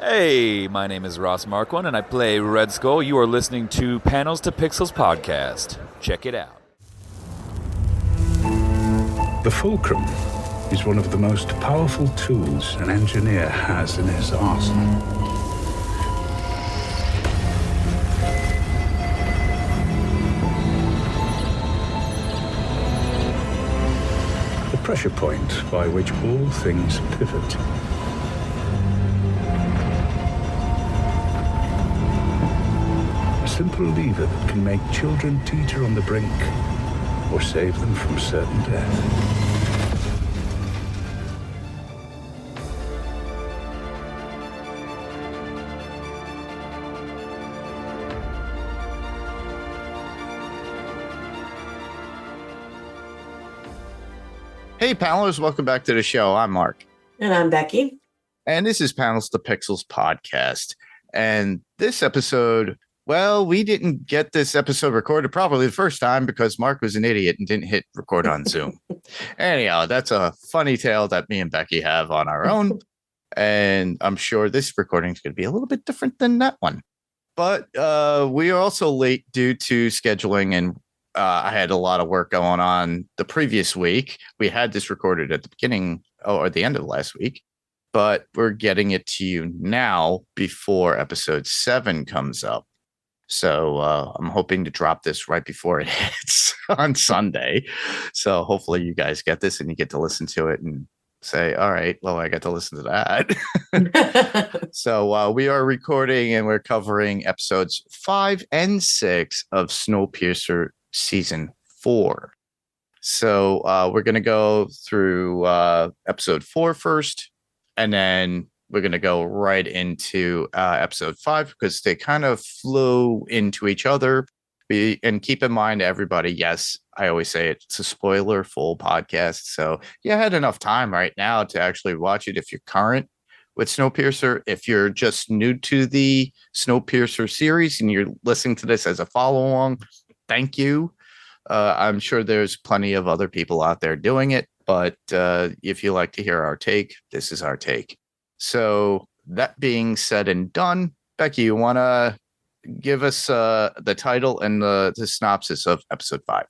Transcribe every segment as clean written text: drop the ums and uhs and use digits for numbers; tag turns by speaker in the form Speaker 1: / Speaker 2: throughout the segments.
Speaker 1: Hey, my name is Ross Marquand, and I play Red Skull. You are listening to Panels to Pixels podcast. Check it out.
Speaker 2: The fulcrum is one of the most powerful tools an engineer has in his arsenal. The pressure point by which all things pivot. A simple lever that can make children teeter on the brink or save them from certain death.
Speaker 3: Hey, panelists, welcome back to the show. I'm Mark.
Speaker 4: And I'm Becky.
Speaker 3: And this is Panels to Pixels podcast. And this episode, well, we didn't get this episode recorded properly the first time because Mark was an idiot and didn't hit record on Zoom. Anyhow, that's a funny tale that me and Becky have on our own. And I'm sure this recording is going to be a little bit different than that one. But we are also late due to scheduling, and I had a lot of work going on the previous week. We had this recorded at the beginning or the end of last week, but we're getting it to you now before episode 7 comes up. So I'm hoping to drop this right before it hits on Sunday. So hopefully you guys get this and you get to listen to it and say, all right, well, I got to listen to that. So we are recording and we're covering episodes 5 and 6 of Snowpiercer Season 4. So we're going to go through episode 4 first, and then we're going to go right into episode 5 because they kind of flow into each other. And keep in mind, everybody, yes, I always say it's a spoiler full podcast. So you had enough time right now to actually watch it if you're current with Snowpiercer. If you're just new to the Snowpiercer series and you're listening to this as a follow along, thank you. I'm sure there's plenty of other people out there doing it, but if you like to hear our take, this is our take. So that being said and done, Becky, you want to give us the title and the synopsis of episode 5?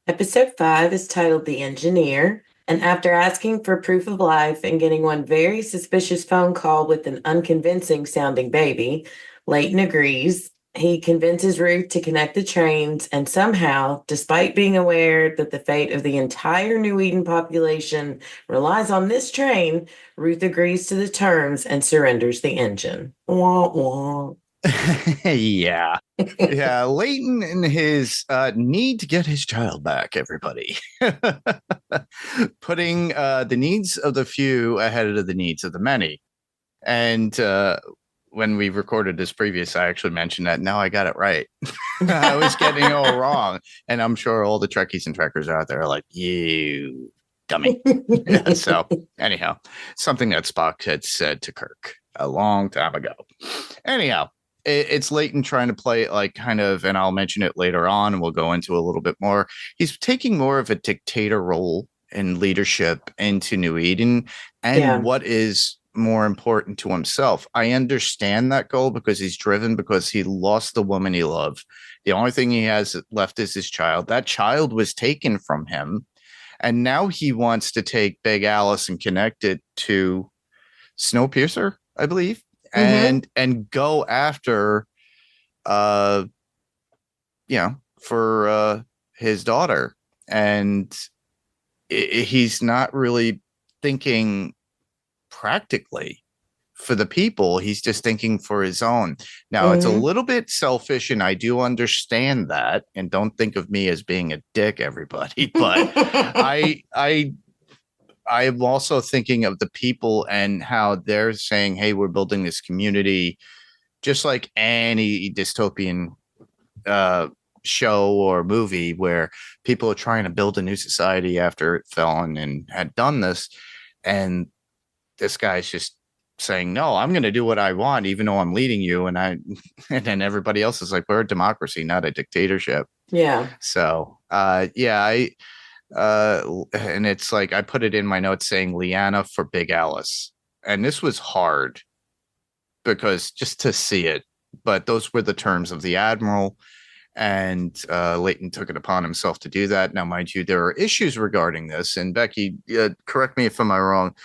Speaker 4: Episode 5 is titled The Engineer, and after asking for proof of life and getting one very suspicious phone call with an unconvincing sounding baby, Leighton agrees. He convinces Ruth to connect the trains, and somehow, despite being aware that the fate of the entire New Eden population relies on this train, Ruth agrees to the terms and surrenders the engine. Wah, wah.
Speaker 3: Yeah. Leighton and his need to get his child back, everybody. Putting the needs of the few ahead of the needs of the many. And when we recorded this previous, I actually mentioned that. Now I got it right. I was getting it all wrong. And I'm sure all the Trekkies and Trekkers out there are like, you dummy. So anyhow, something that Spock had said to Kirk a long time ago. Anyhow, it's Leighton trying to play like kind of, and I'll mention it later on, and we'll go into a little bit more. He's taking more of a dictator role in leadership into New Eden and what is more important to himself. I understand that goal because he's driven because he lost the woman he loved. The only thing he has left is his child. That child was taken from him. And now he wants to take Big Alice and connect it to Snowpiercer, I believe, and go after, for his daughter. And he's not really thinking practically for the people. He's just thinking for his own. Now it's a little bit selfish, and I do understand that, and don't think of me as being a dick, everybody, but I'm also thinking of the people and how they're saying, hey, we're building this community, just like any dystopian show or movie where people are trying to build a new society after it fell and had done this. And this guy's just saying, no, I'm going to do what I want, even though I'm leading you. And then everybody else is like, we're a democracy, not a dictatorship.
Speaker 4: Yeah.
Speaker 3: So, and it's like, I put it in my notes saying Liana for Big Alice. And this was hard because just to see it. But those were the terms of the admiral, and Leighton took it upon himself to do that. Now, mind you, there are issues regarding this, and Becky, correct me if I'm wrong.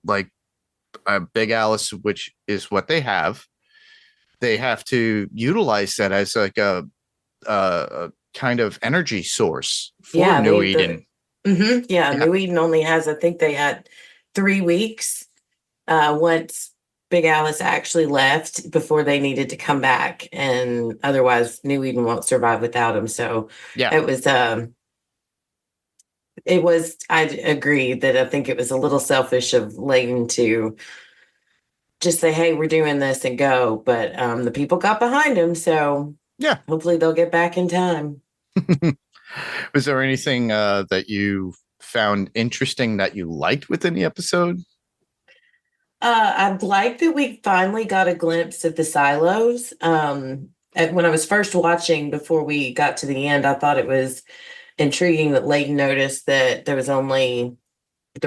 Speaker 3: Like Big Alice, which is what they have to utilize that as like a kind of energy source for New Eden.
Speaker 4: Yeah, New Eden only has, I think they had 3 weeks once Big Alice actually left before they needed to come back, and otherwise New Eden won't survive without him. So
Speaker 3: Yeah,
Speaker 4: it was, I agree that I think it was a little selfish of Leighton to just say, hey, we're doing this and go. But the people got behind him. So
Speaker 3: yeah.
Speaker 4: hopefully they'll get back in time.
Speaker 3: Was there anything that you found interesting that you liked within the episode?
Speaker 4: I'd like that we finally got a glimpse of the silos. When I was first watching before we got to the end, I thought it was intriguing that Leighton noticed that there were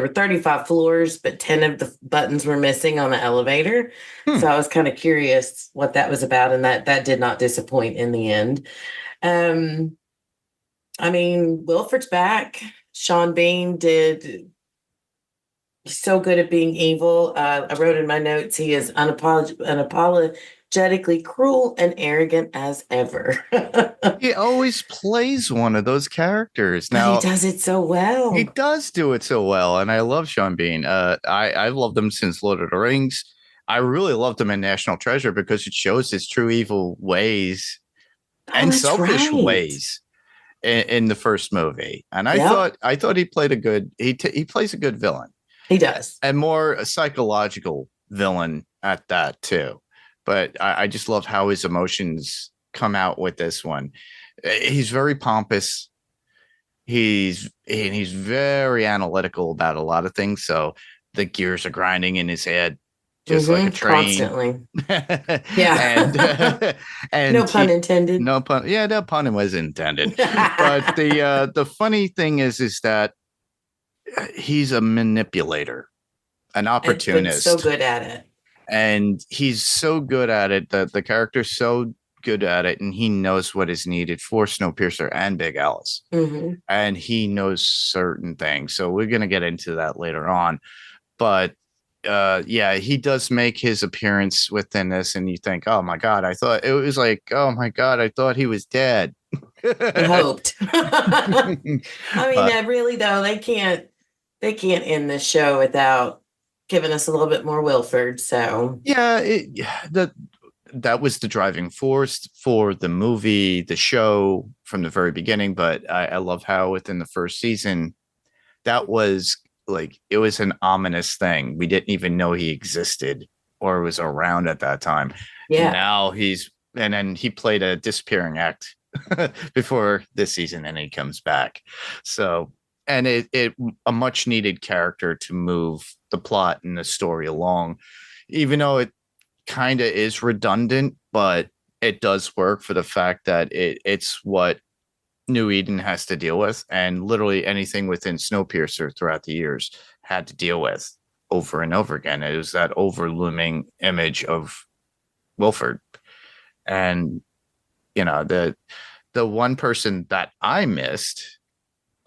Speaker 4: 35 floors, but 10 of the buttons were missing on the elevator. So I was kind of curious what that was about, and that did not disappoint in the end. I mean, Wilford's back. Sean Bean he's so good at being evil. I wrote in my notes, he is unapologetically cruel and arrogant as ever.
Speaker 3: He always plays one of those characters.
Speaker 4: But
Speaker 3: Now
Speaker 4: he does it so well.
Speaker 3: He does do it so well, and I love Sean Bean. I've loved him since Lord of the Rings. I really loved him in National Treasure because it shows his true evil ways and selfish ways in the first movie. And I thought he played he plays a good villain.
Speaker 4: He does.
Speaker 3: And more a psychological villain at that too. But I just love how his emotions come out with this one. He's very pompous. He's very analytical about a lot of things. So the gears are grinding in his head, just like a train.
Speaker 4: Constantly. Yeah.
Speaker 3: And
Speaker 4: no pun intended.
Speaker 3: No pun. Yeah, no pun was intended. But the funny thing is that he's a manipulator, an opportunist.
Speaker 4: So good at it.
Speaker 3: And he's so good at it that the character's so good at it, and he knows what is needed for Snowpiercer and Big Alice. And he knows certain things. So we're going to get into that later on. But he does make his appearance within this, and you think, oh my God, I thought he was dead.
Speaker 4: I hoped. I mean, really though, they can't end this show without giving us a little bit more Wilford. So that was the driving force for the movie, the show from the very beginning. But I love how within the first season, that was like, it was an ominous thing. We didn't even know he existed or was around at that time. Yeah. Now then he played a disappearing act before this season, and he comes back. So, and it a much needed character to move the plot and the story along, even though it kind of is redundant, but it does work for the fact that it's what New Eden has to deal with, and literally anything within Snowpiercer throughout the years had to deal with over and over again. It was that overlooming image of Wilford. And the one person that I missed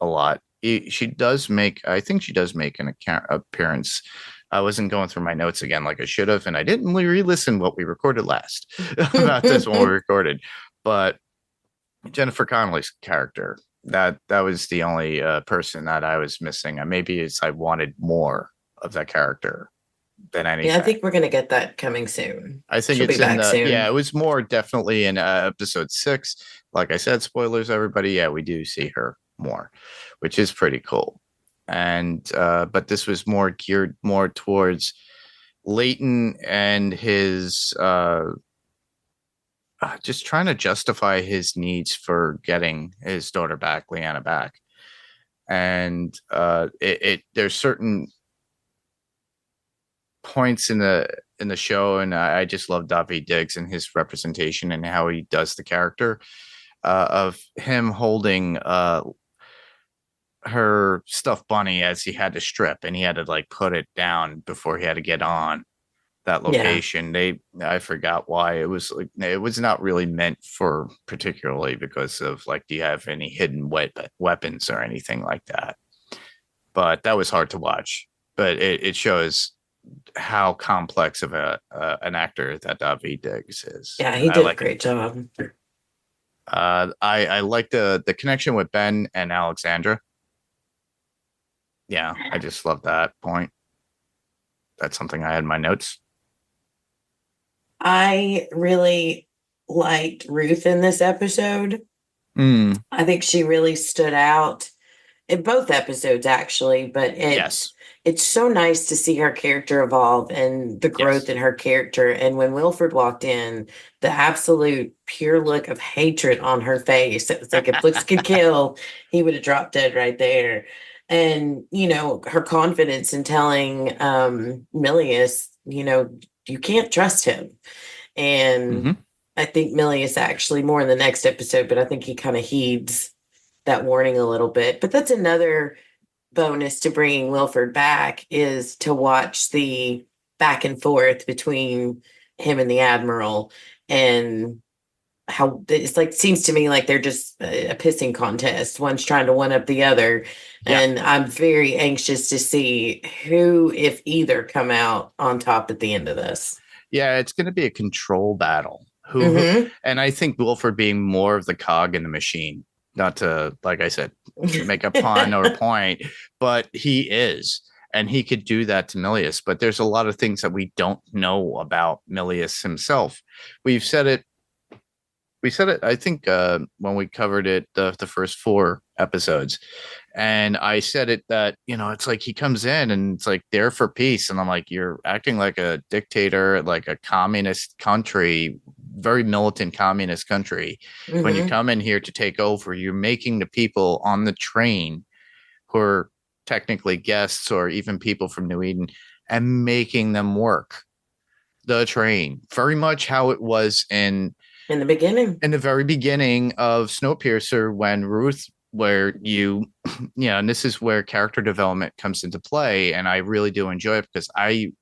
Speaker 4: a lot, she does make an appearance. I wasn't going through my notes again like I should have, and I didn't re-listen what we recorded last about this when we recorded. But Jennifer Connelly's character, that was the only person that I was missing. And maybe I wanted more of that character than anything. Yeah, I think we're going to get that coming soon.
Speaker 3: I think it's in soon. Yeah, it was more definitely in episode 6. Like I said, spoilers, everybody. Yeah, we do see her more, which is pretty cool. And but this was more geared more towards Leighton and his just trying to justify his needs for getting his daughter back, Leanna back. And there's certain points in the show, and I just love Daveed Diggs and his representation and how he does the character of him holding her stuffed bunny as he had to strip, and he had to like put it down before he had to get on that location. I forgot why. It was like, it was not really meant for particularly because of like, do you have any hidden weapons or anything like that? But that was hard to watch. But it shows how complex of an actor that Daveed Diggs is.
Speaker 4: Yeah, he did a great job.
Speaker 3: I like the connection with Ben and Alexandra. Yeah, I just love that point. That's something I had in my notes.
Speaker 4: I really liked Ruth in this episode. I think she really stood out in both episodes, actually. But it's so nice to see her character evolve and the growth in her character. And when Wilford walked in, the absolute pure look of hatred on her face. It was like if looks could kill, he would have dropped dead right there. And, you know, her confidence in telling Milius, you know, you can't trust him. And I think Milius actually more in the next episode, but I think he kind of heeds that warning a little bit. But that's another bonus to bringing Wilford back, is to watch the back and forth between him and the Admiral, and how it's like, seems to me like they're just a pissing contest. One's trying to one up the other. Yeah. And I'm very anxious to see who, if either, come out on top at the end of this.
Speaker 3: Yeah, it's going to be a control battle. Who and I think Wilford being more of the cog in the machine, not to, like I said, make a pun or a point, but he is. And he could do that to Milius. But there's a lot of things that we don't know about Milius himself. We said it, I think, when we covered it, the first 4 episodes. And I said it that, you know, it's like he comes in and it's like, there for peace. And I'm like, you're acting like a dictator, like a communist country, very militant communist country. When you come in here to take over, you're making the people on the train who are technically guests or even people from New Eden and making them work the train. Very much how it was in the beginning, in the very beginning of Snowpiercer, when Ruth, where you know, and this is where character development comes into play. And I really do enjoy it because I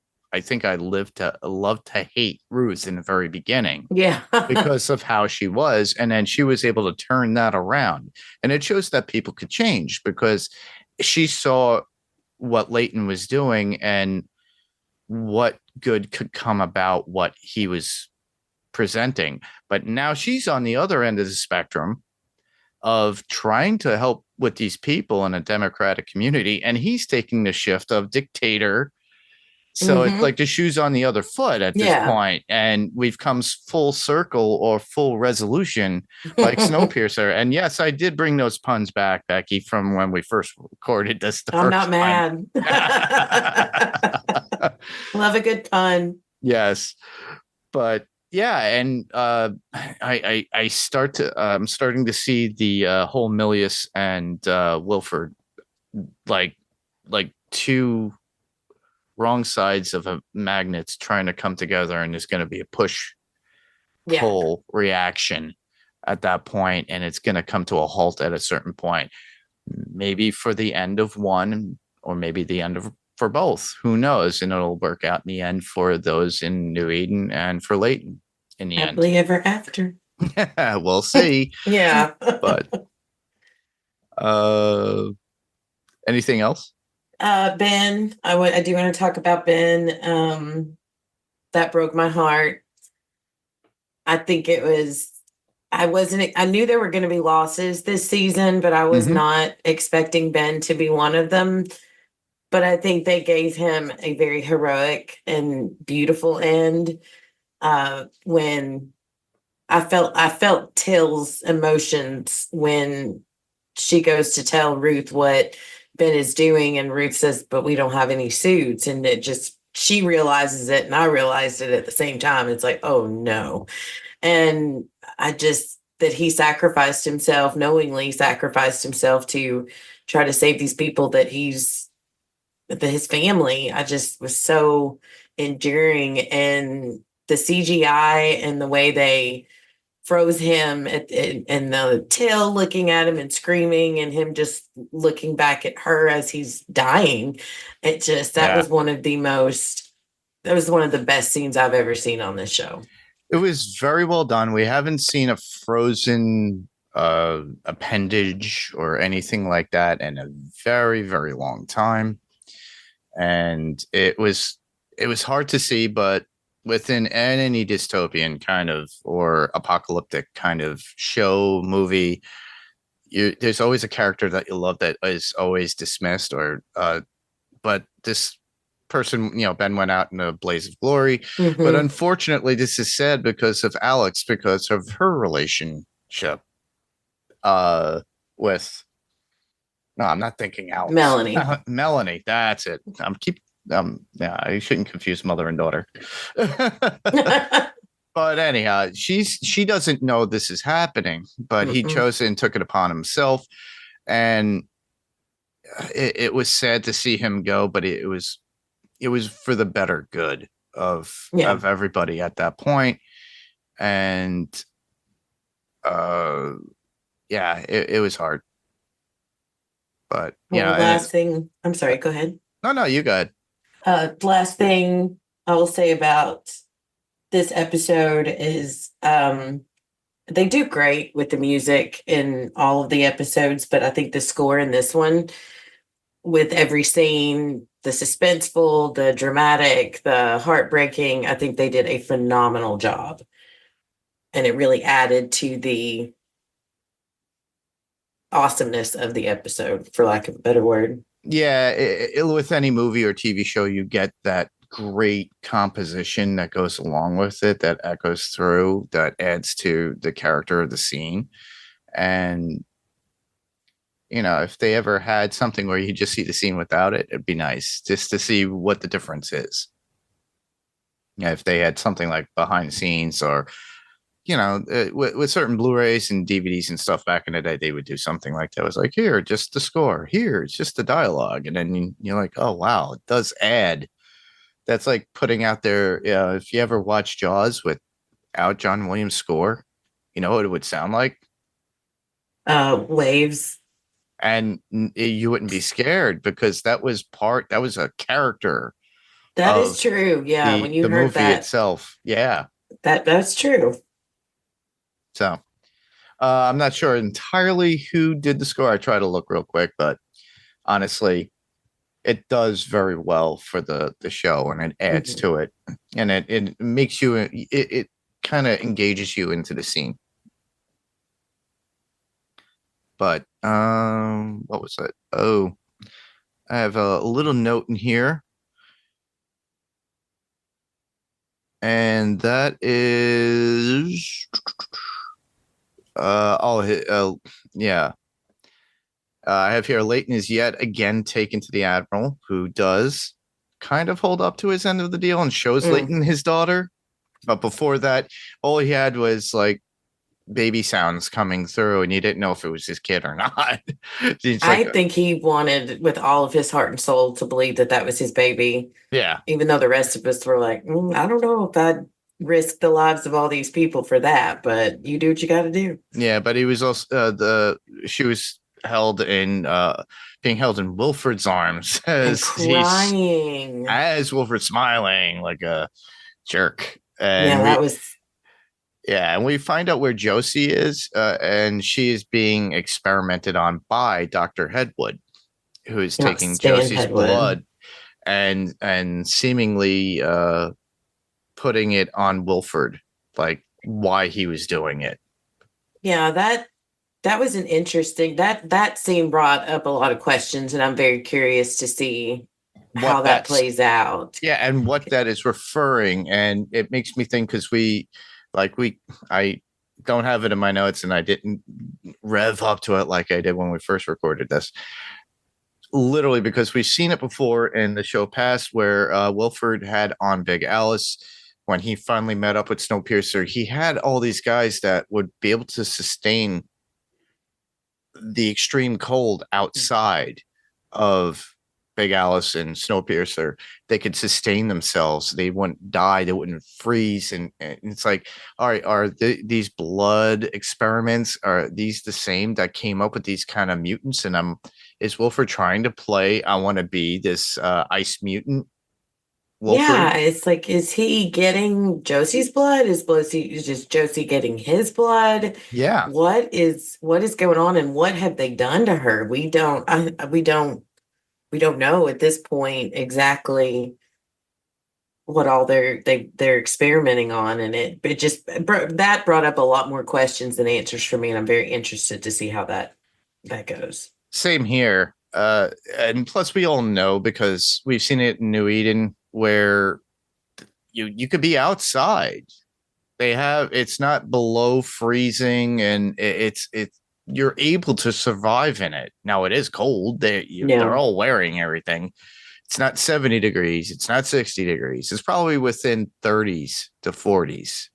Speaker 3: think I love to hate Ruth in the very beginning. Yeah. Because of how she was. And then she was able to turn that around. And it shows that people could change because she saw what Leighton was doing and what good could come about what he was presenting. But now she's on the other end of the spectrum of trying to help with these people in a democratic community, and he's taking the shift of dictator. So it's like the shoe's on the other foot at this point, and we've come full circle or full resolution like Snowpiercer. And yes, I did bring those puns back, Becky, from when we first recorded this.
Speaker 4: I'm not mad. Love a good pun.
Speaker 3: Yes, but yeah, and I'm starting to see the whole Milius and Wilford like two wrong sides of a magnets trying to come together, and there's going to be a push pull reaction at that point, and it's going to come to a halt at a certain point, maybe for the end of one or maybe the end of for both, who knows? And it'll work out in the end for those in New Eden and for Leighton in the
Speaker 4: Happily ever after.
Speaker 3: We'll see.
Speaker 4: Yeah.
Speaker 3: But anything else?
Speaker 4: Ben, I do want to talk about Ben. That broke my heart. I think it was, I knew there were going to be losses this season, but I was not expecting Ben to be one of them. But I think they gave him a very heroic and beautiful end. When I felt Till's emotions when she goes to tell Ruth what Ben is doing, and Ruth says, but we don't have any suits. And she realizes it, and I realized it at the same time. It's like, oh no. And that he knowingly sacrificed himself to try to save these people his family. I just was so enduring, and the CGI and the way they froze him and the Till looking at him and screaming, and him just looking back at her as he's dying. That was one of the most that was one of the best scenes I've ever seen on this show.
Speaker 3: It was very well done. We haven't seen a frozen appendage or anything like that in a very, very long time. And it was hard to see, but within any dystopian kind of or apocalyptic kind of show, movie, there's always a character that you love that is always dismissed or but this person, Ben went out in a blaze of glory.
Speaker 4: Mm-hmm.
Speaker 3: But unfortunately, this is sad because of Alex, because of her relationship with no, I'm not thinking Alex.
Speaker 4: Melanie.
Speaker 3: Melanie, that's it. I shouldn't confuse mother and daughter. But anyhow, she doesn't know this is happening, but he chose it and took it upon himself. And it was sad to see him go, but it was for the better good of everybody at that point. And it was hard. But
Speaker 4: last thing, I'm sorry, go ahead.
Speaker 3: No, you go ahead.
Speaker 4: Last thing I will say about this episode is they do great with the music in all of the episodes, but I think the score in this one, with every scene, the suspenseful, the dramatic, the heartbreaking, I think they did a phenomenal job. And it really added to the awesomeness of the episode, for lack of a better word.
Speaker 3: Yeah, with any movie or TV show, you get that great composition that goes along with it, that echoes through, that adds to the character of the scene. And if they ever had something where you just see the scene without it, it'd be nice just to see what the difference is. If they had something like behind the scenes or with certain Blu-rays and DVDs and stuff back in the day, they would do something like that. It was like, here, just the score. Here, it's just the dialogue. And then you're like, oh, wow, it does add. That's like putting out there, if you ever watch Jaws without John Williams' score, you know what it would sound like?
Speaker 4: Waves.
Speaker 3: And you wouldn't be scared because that was a character.
Speaker 4: That is true. Yeah, when you
Speaker 3: the
Speaker 4: heard
Speaker 3: movie
Speaker 4: that
Speaker 3: itself. Yeah.
Speaker 4: That's true.
Speaker 3: So I'm not sure entirely who did the score. I try to look real quick, but honestly, it does very well for the show, and it adds to it, and it makes you it kind of engages you into the scene. But what was it? Oh, I have a little note in here, and that is yeah. I have here Leighton is yet again taken to the Admiral, who does kind of hold up to his end of the deal and shows Leighton his daughter. But before that, all he had was like baby sounds coming through, and you didn't know if it was his kid or not.
Speaker 4: I think he wanted with all of his heart and soul to believe that was his baby.
Speaker 3: Yeah.
Speaker 4: Even though the rest of us were like, I don't know if I'd risk the lives of all these people for that, but you do what you got to do.
Speaker 3: Yeah, but he was also she was being held in Wilford's arms as
Speaker 4: crying,
Speaker 3: as Wilford smiling like a jerk.
Speaker 4: And
Speaker 3: and we find out where Josie is, and she is being experimented on by Dr. Headwood, who is taking Josie's blood and seemingly putting it on Wilford, like why he was doing it.
Speaker 4: Yeah, that was an interesting that scene brought up a lot of questions, and I'm very curious to see how that plays out.
Speaker 3: Yeah, and what that is referring, and it makes me think because I don't have it in my notes, and I didn't rev up to it like I did when we first recorded this. Literally, because we've seen it before in the show past, where Wilford had on Big Alice. When he finally met up with Snowpiercer, he had all these guys that would be able to sustain the extreme cold outside of Big Alice and Snowpiercer. They could sustain themselves. They wouldn't die. They wouldn't freeze. And it's like, all right, are these blood experiments, are these the same that came up with these kind of mutants? And is Wilford trying to play, I want to be this ice mutant? Wolford.
Speaker 4: Yeah, it's like, is he getting Josie's blood? Is just Josie getting his blood?
Speaker 3: Yeah.
Speaker 4: What is going on, and what have they done to her? We don't know at this point exactly what all they're experimenting on, and that brought up a lot more questions than answers for me, and I'm very interested to see how that goes.
Speaker 3: Same here. And plus, we all know because we've seen it in New Eden where you could be outside. It's not below freezing, and it's you're able to survive in it. Now it is cold. They're all wearing everything. It's not 70 degrees. It's not 60 degrees. It's probably within 30s to 40s,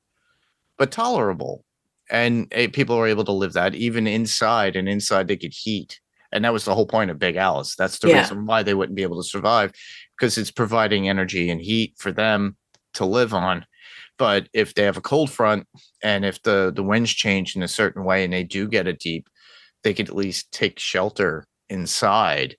Speaker 3: but tolerable. And people are able to live that even inside, and inside they get heat. And that was the whole point of Big Alice. That's the reason why they wouldn't be able to survive, because it's providing energy and heat for them to live on. But if they have a cold front, and if the winds change in a certain way and they do get a deep, they could at least take shelter inside.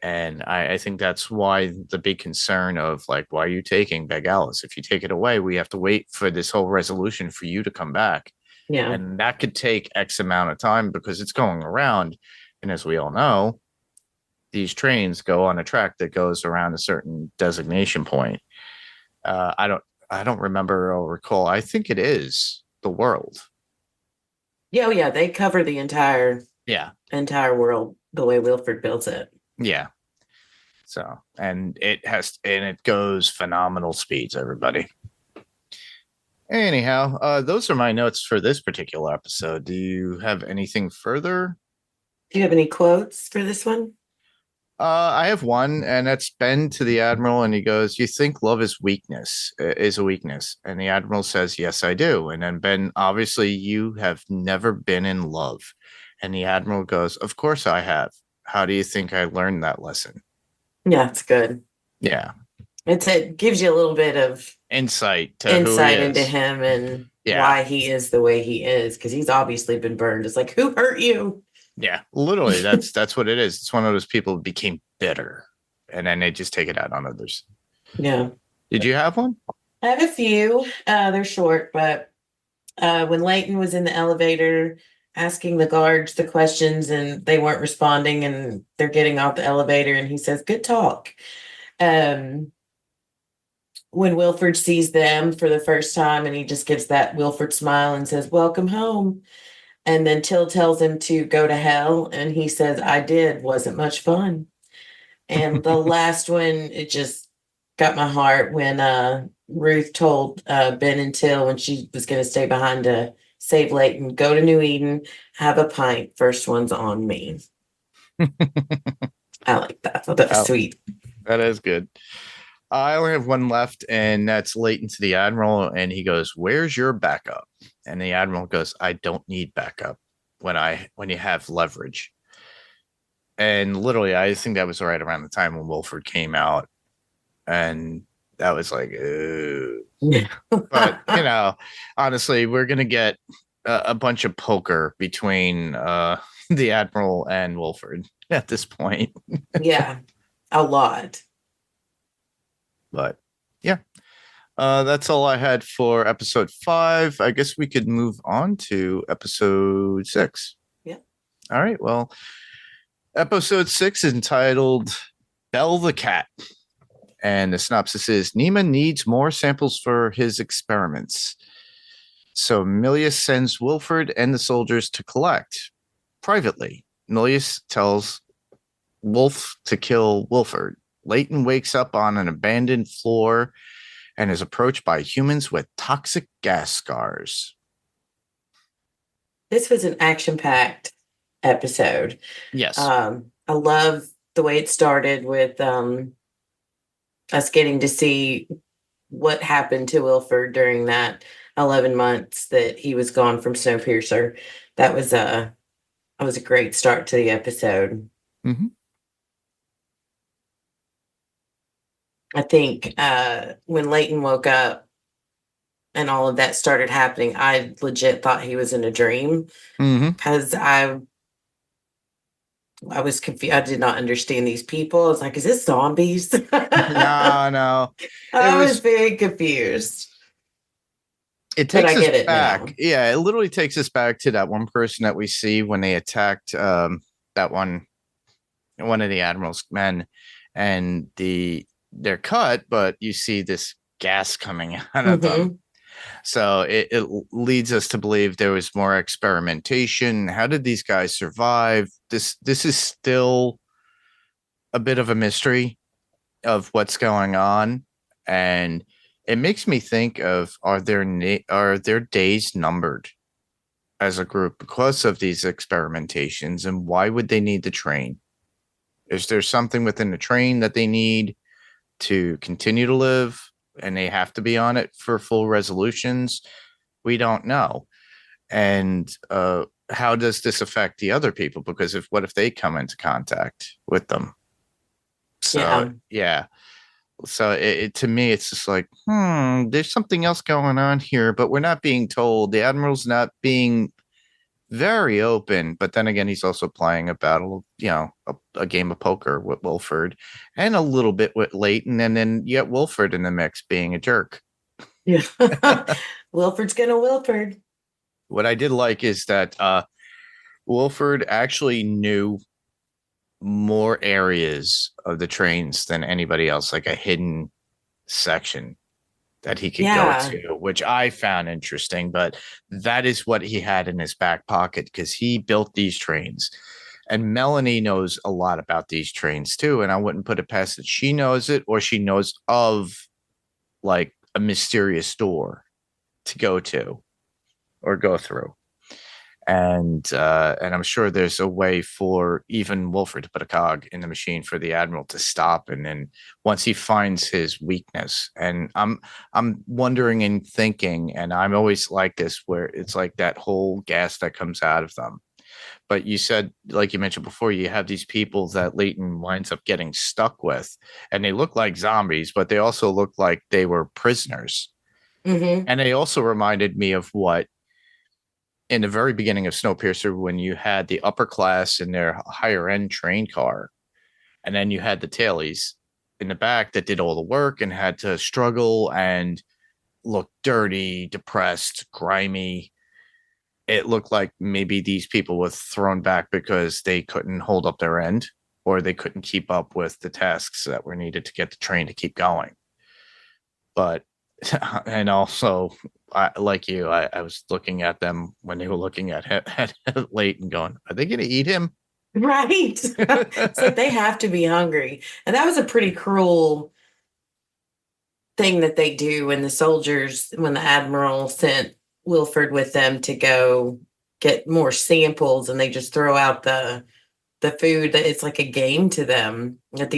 Speaker 3: And I think that's why the big concern of like, why are you taking Big Alice? If you take it away, we have to wait for this whole resolution for you to come back.
Speaker 4: Yeah.
Speaker 3: And that could take X amount of time because it's going around. And as we all know, these trains go on a track that goes around a certain designation point. I don't remember or recall. I think it is the world.
Speaker 4: Yeah, they cover the entire world the way Wilford builds it.
Speaker 3: Yeah. So, and it goes phenomenal speeds, everybody. Anyhow, those are my notes for this particular episode. Do you have anything further?
Speaker 4: Do you have any quotes for this one?
Speaker 3: I have one, and that's Ben to the Admiral, and he goes, "You think love is a weakness?" And the Admiral says, "Yes, I do." And then Ben, "Obviously, you have never been in love." And the Admiral goes, "Of course I have. How do you think I learned that lesson?"
Speaker 4: Yeah, it's good.
Speaker 3: Yeah.
Speaker 4: It gives you a little bit of
Speaker 3: insight into
Speaker 4: him and why he is the way he is, because he's obviously been burned. It's like, who hurt you?
Speaker 3: Yeah, literally, that's what it is. It's one of those people who became bitter, and then they just take it out on others.
Speaker 4: Yeah.
Speaker 3: Did you have one?
Speaker 4: I have a few. They're short, but when Leighton was in the elevator asking the guards the questions and they weren't responding, and they're getting off the elevator, and he says, "Good talk." When Wilford sees them for the first time, and he just gives that Wilford smile and says, "Welcome home." And then Till tells him to go to hell, and he says, "I did. Wasn't much fun." And the last one, it just got my heart when Ruth told Ben and Till, when she was going to stay behind to save Leighton, "Go to New Eden, have a pint. First one's on me." I like that. I thought that was sweet.
Speaker 3: That is good. I only have one left, and that's Leighton to the Admiral, and he goes, "Where's your backup?" And the Admiral goes, "I don't need backup when you have leverage." And literally, I think that was right around the time when Wilford came out, and that was like, but honestly, we're gonna get a bunch of poker between the Admiral and Wilford at this point.
Speaker 4: Yeah, a lot.
Speaker 3: But yeah, that's all I had for episode 5. I guess we could move on to episode 6.
Speaker 4: Yeah.
Speaker 3: All right. Well, episode 6 is entitled Bell the Cat. And the synopsis is, Nima needs more samples for his experiments. So Milius sends Wilford and the soldiers to collect. Privately, Milius tells Wolf to kill Wilford. Leighton wakes up on an abandoned floor and is approached by humans with toxic gas scars.
Speaker 4: This was an action-packed episode.
Speaker 3: Yes.
Speaker 4: I love the way it started with us getting to see what happened to Wilford during that 11 months that he was gone from Snowpiercer. That was a great start to the episode.
Speaker 3: Mm-hmm.
Speaker 4: I think when Leighton woke up and all of that started happening, I legit thought he was in a dream, because I I was confused. I did not understand these people. I was like, is this zombies?
Speaker 3: No. It
Speaker 4: I was
Speaker 3: was
Speaker 4: very confused,
Speaker 3: it
Speaker 4: but I
Speaker 3: takes us
Speaker 4: get it
Speaker 3: back.
Speaker 4: now.
Speaker 3: Yeah, it literally takes us back to that one person that we see when they attacked that one of the admiral's men, and they're cut, but you see this gas coming out of them.
Speaker 4: Hmm.
Speaker 3: So it leads us to believe there was more experimentation. How did these guys survive? This is still a bit of a mystery of what's going on, and it makes me think of are their days numbered as a group because of these experimentations, and why would they need the train? Is there something within the train that they need to continue to live, and they have to be on it for full resolutions? We don't know. And how does this affect the other people? Because what if they come into contact with them? So
Speaker 4: Yeah.
Speaker 3: yeah. So to me, it's just like, there's something else going on here, but we're not being told. The admiral's not being very open, but then again, he's also playing a battle, a game of poker with Wilford, and a little bit with Leighton, and then you get Wilford in the mix being a jerk.
Speaker 4: Yeah. Wilford's gonna Wilford.
Speaker 3: What I did like is that Wilford actually knew more areas of the trains than anybody else, like a hidden section that he could go
Speaker 4: Yeah.
Speaker 3: to, which I found interesting. But that is what he had in his back pocket because he built these trains. And Melanie knows a lot about these trains too. And I wouldn't put it past that she knows it, or she knows of like a mysterious door to go to or go through. And I'm sure there's a way for even Wilford to put a cog in the machine for the admiral to stop, and then once he finds his weakness. And I'm wondering and thinking, and I'm always like this, where it's like that whole gas that comes out of them. But you said, like you mentioned before, you have these people that Leighton winds up getting stuck with, and they look like zombies, but they also look like they were prisoners.
Speaker 4: Hmm.
Speaker 3: And they also reminded me of what in the very beginning of Snowpiercer, when you had the upper class in their higher end train car, and then you had the tailies in the back that did all the work and had to struggle and look dirty, depressed, grimy. It looked like maybe these people were thrown back because they couldn't hold up their end, or they couldn't keep up with the tasks that were needed to get the train to keep going. But and also, like you, I was looking at them when they were looking at Leighton, going, "Are they going to eat him?"
Speaker 4: Right. It's like they have to be hungry. And that was a pretty cruel thing that they do when the admiral sent Wilford with them to go get more samples, and they just throw out the food. That it's like a game to them, that
Speaker 3: Mm,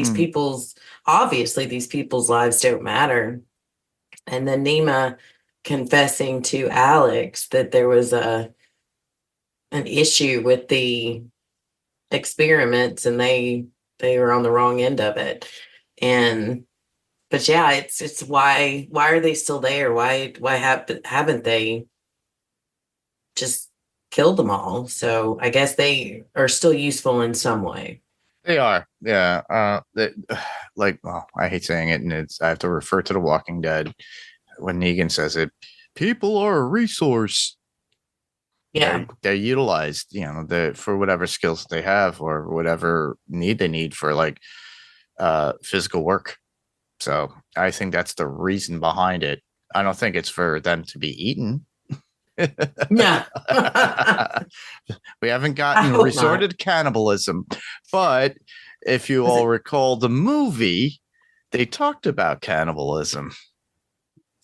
Speaker 4: these people's lives don't matter. And then Nima confessing to Alex that there was an issue with the experiments, and they were on the wrong end of it. And but yeah, it's why are they still there? Haven't they just killed them all? So I guess they are still useful in some way.
Speaker 3: they are, yeah. Like, well, I hate saying it, and I have to refer to The Walking Dead when Negan says it. People are a resource.
Speaker 4: Yeah.
Speaker 3: They're utilized, for whatever skills they have or whatever need they need for like physical work. So I think that's the reason behind it. I don't think it's for them to be eaten.
Speaker 4: Yeah.
Speaker 3: We haven't
Speaker 4: I
Speaker 3: gotten
Speaker 4: hope not.
Speaker 3: resorted cannibalism, but if you
Speaker 4: Was
Speaker 3: all
Speaker 4: it
Speaker 3: recall the movie, they talked about cannibalism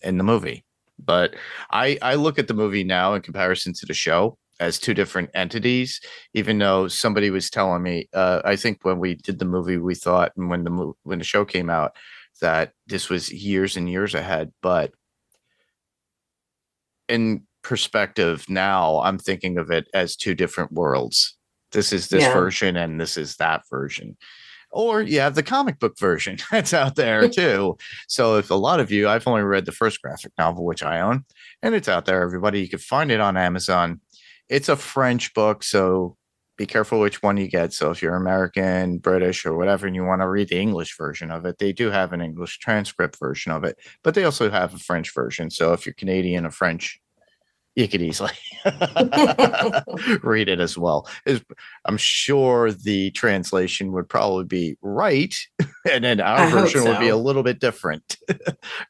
Speaker 3: in the movie. But I look at the movie now in comparison to the show as two different entities, even though somebody was telling me, I think when we did the movie, we thought, and when the show came out, that this was years and years ahead. But in perspective now, I'm thinking of it as two different worlds. This is this
Speaker 4: Yeah.
Speaker 3: version and this is that version. Or you have the comic book version that's out there too. So if a lot of you, I've only read the first graphic novel, which I own, and it's out there, everybody. You can find it on Amazon. It's a French book, so be careful which one you get. So if you're American, British, or whatever, and you want to read the English version of it, they do have an English transcript version of it, but they also have a French version. So if you're Canadian or French, you could easily read it as well. I'm sure the translation would probably be right, and then our
Speaker 4: I hope
Speaker 3: version would be a
Speaker 4: so.
Speaker 3: little bit different.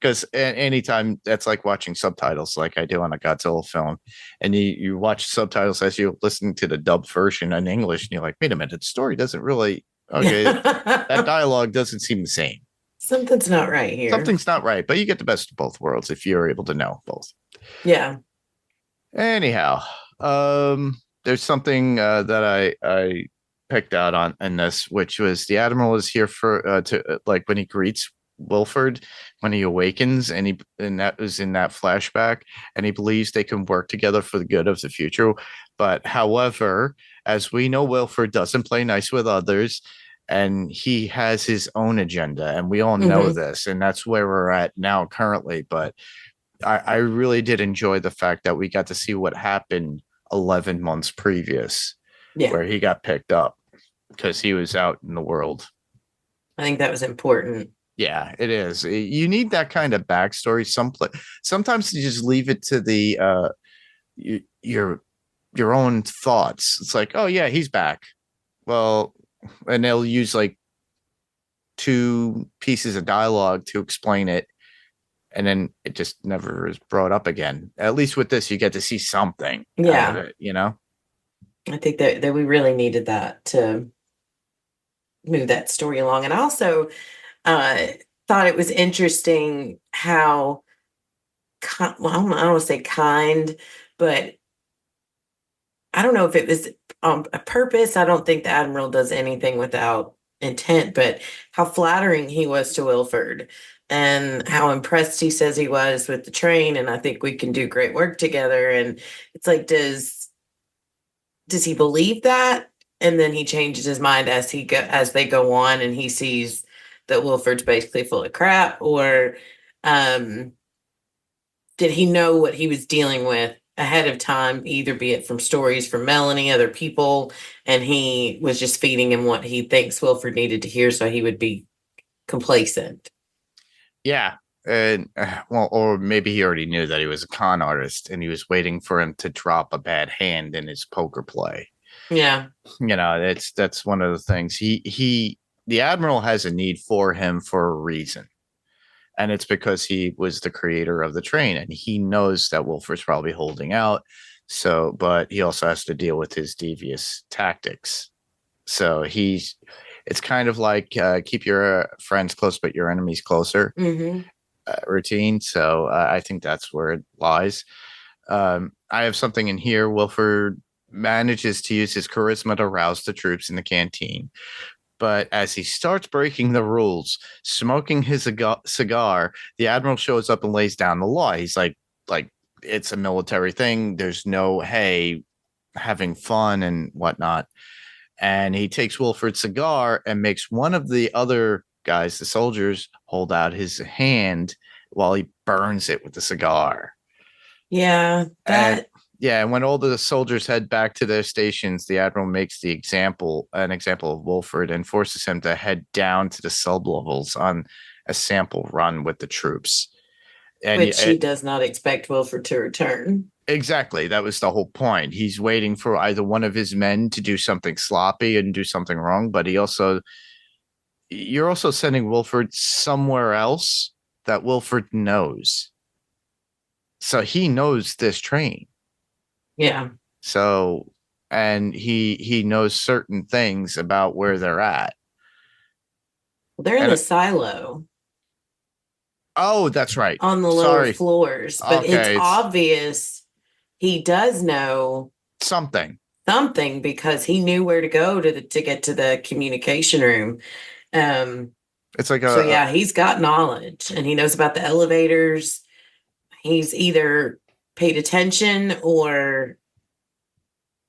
Speaker 3: Because anytime that's like watching subtitles, like I do on a Godzilla film, and you watch subtitles as you listen to the dubbed version in English, and you're like, wait a minute, the story doesn't really that dialogue doesn't seem the same.
Speaker 4: Something's not right here.
Speaker 3: Something's not right, but you get the best of both worlds if you're able to know both.
Speaker 4: Yeah.
Speaker 3: Anyhow, there's something that I picked out on in this, which was the Admiral is here for to like when he greets Wilford when he awakens, and that was in that flashback, and he believes they can work together for the good of the future. But however, as we know, Wilford doesn't play nice with others, and he has his own agenda, and we all know this, and that's where we're at now currently. But I really did enjoy the fact that we got to see what happened 11 months previous, where he got picked up because he was out in the world.
Speaker 4: I think that was important.
Speaker 3: Yeah, it is. You need that kind of backstory. Sometimes you just leave it to the your own thoughts. It's like, oh yeah, he's back. Well, and they'll use like 2 pieces of dialogue to explain it. And then it just never is brought up again. At least with this, you get to see something out of it, you know?
Speaker 4: I think that we really needed that to move that story along. And I also thought it was interesting how, well, I don't want to say kind, but I don't know if it was on a purpose. I don't think the Admiral does anything without intent, but how flattering he was to Wilford. And how impressed he says he was with the train, and I think we can do great work together. And it's like, does he believe that? And then he changes his mind as they go on, and he sees that Wilford's basically full of crap, or did he know what he was dealing with ahead of time, either be it from stories from Melanie, other people, and he was just feeding him what he thinks Wilford needed to hear so he would be complacent.
Speaker 3: Yeah. And well, or maybe he already knew that he was a con artist and he was waiting for him to drop a bad hand in his poker play.
Speaker 4: Yeah.
Speaker 3: You know, that's one of the things. The Admiral has a need for him for a reason. And it's because he was the creator of the train, and he knows that Wilford's probably holding out. So, but he also has to deal with his devious tactics. So it's kind of like keep your friends close, but your enemies closer routine. So I think that's where it lies. I have something in here. Wilford manages to use his charisma to rouse the troops in the canteen. But as he starts breaking the rules, smoking his cigar, the Admiral shows up and lays down the law. He's like it's a military thing. There's no, hey, having fun and whatnot. And he takes Wilford's cigar and makes one of the other guys, the soldiers, hold out his hand while he burns it with the cigar.
Speaker 4: Yeah.
Speaker 3: And when all the soldiers head back to their stations, the Admiral makes an example of Wilford and forces him to head down to the sublevels on a sample run with the troops. And
Speaker 4: which he does not expect Wilford to return.
Speaker 3: Exactly. That was the whole point. He's waiting for either one of his men to do something sloppy and do something wrong, but you're also sending Wilford somewhere else that Wilford knows. So he knows this train.
Speaker 4: Yeah.
Speaker 3: So, and he knows certain things about where they're at.
Speaker 4: They're in the silo.
Speaker 3: Oh, that's right.
Speaker 4: On the lower floors. But
Speaker 3: okay,
Speaker 4: it's obvious he does know
Speaker 3: something
Speaker 4: because he knew where to go to get to the communication room.
Speaker 3: It's like
Speaker 4: he's got knowledge, and he knows about the elevators. He's either paid attention or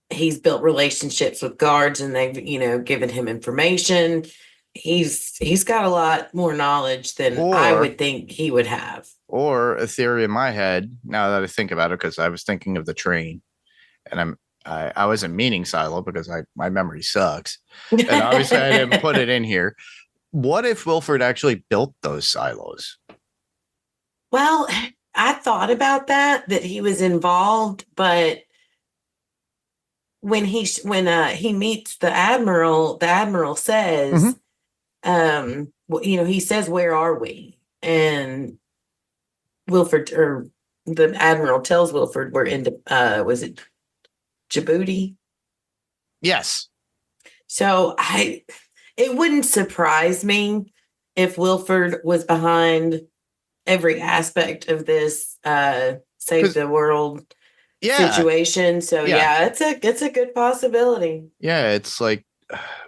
Speaker 4: he's built relationships with guards, and they've, given him information. He's got a lot more knowledge than I would think he would have.
Speaker 3: Or a theory in my head, now that I think about it, because I was thinking of the train, and I wasn't meaning Silo because my memory sucks. And obviously I didn't put it in here. What if Wilford actually built those silos?
Speaker 4: Well, I thought about that he was involved, but when he meets the admiral says, he says, "Where are we?" And Wilford, or the admiral, tells Wilford we're in was it Djibouti?
Speaker 3: Yes.
Speaker 4: So it wouldn't surprise me if Wilford was behind every aspect of this save the world situation. So yeah, it's a good possibility.
Speaker 3: Yeah, it's like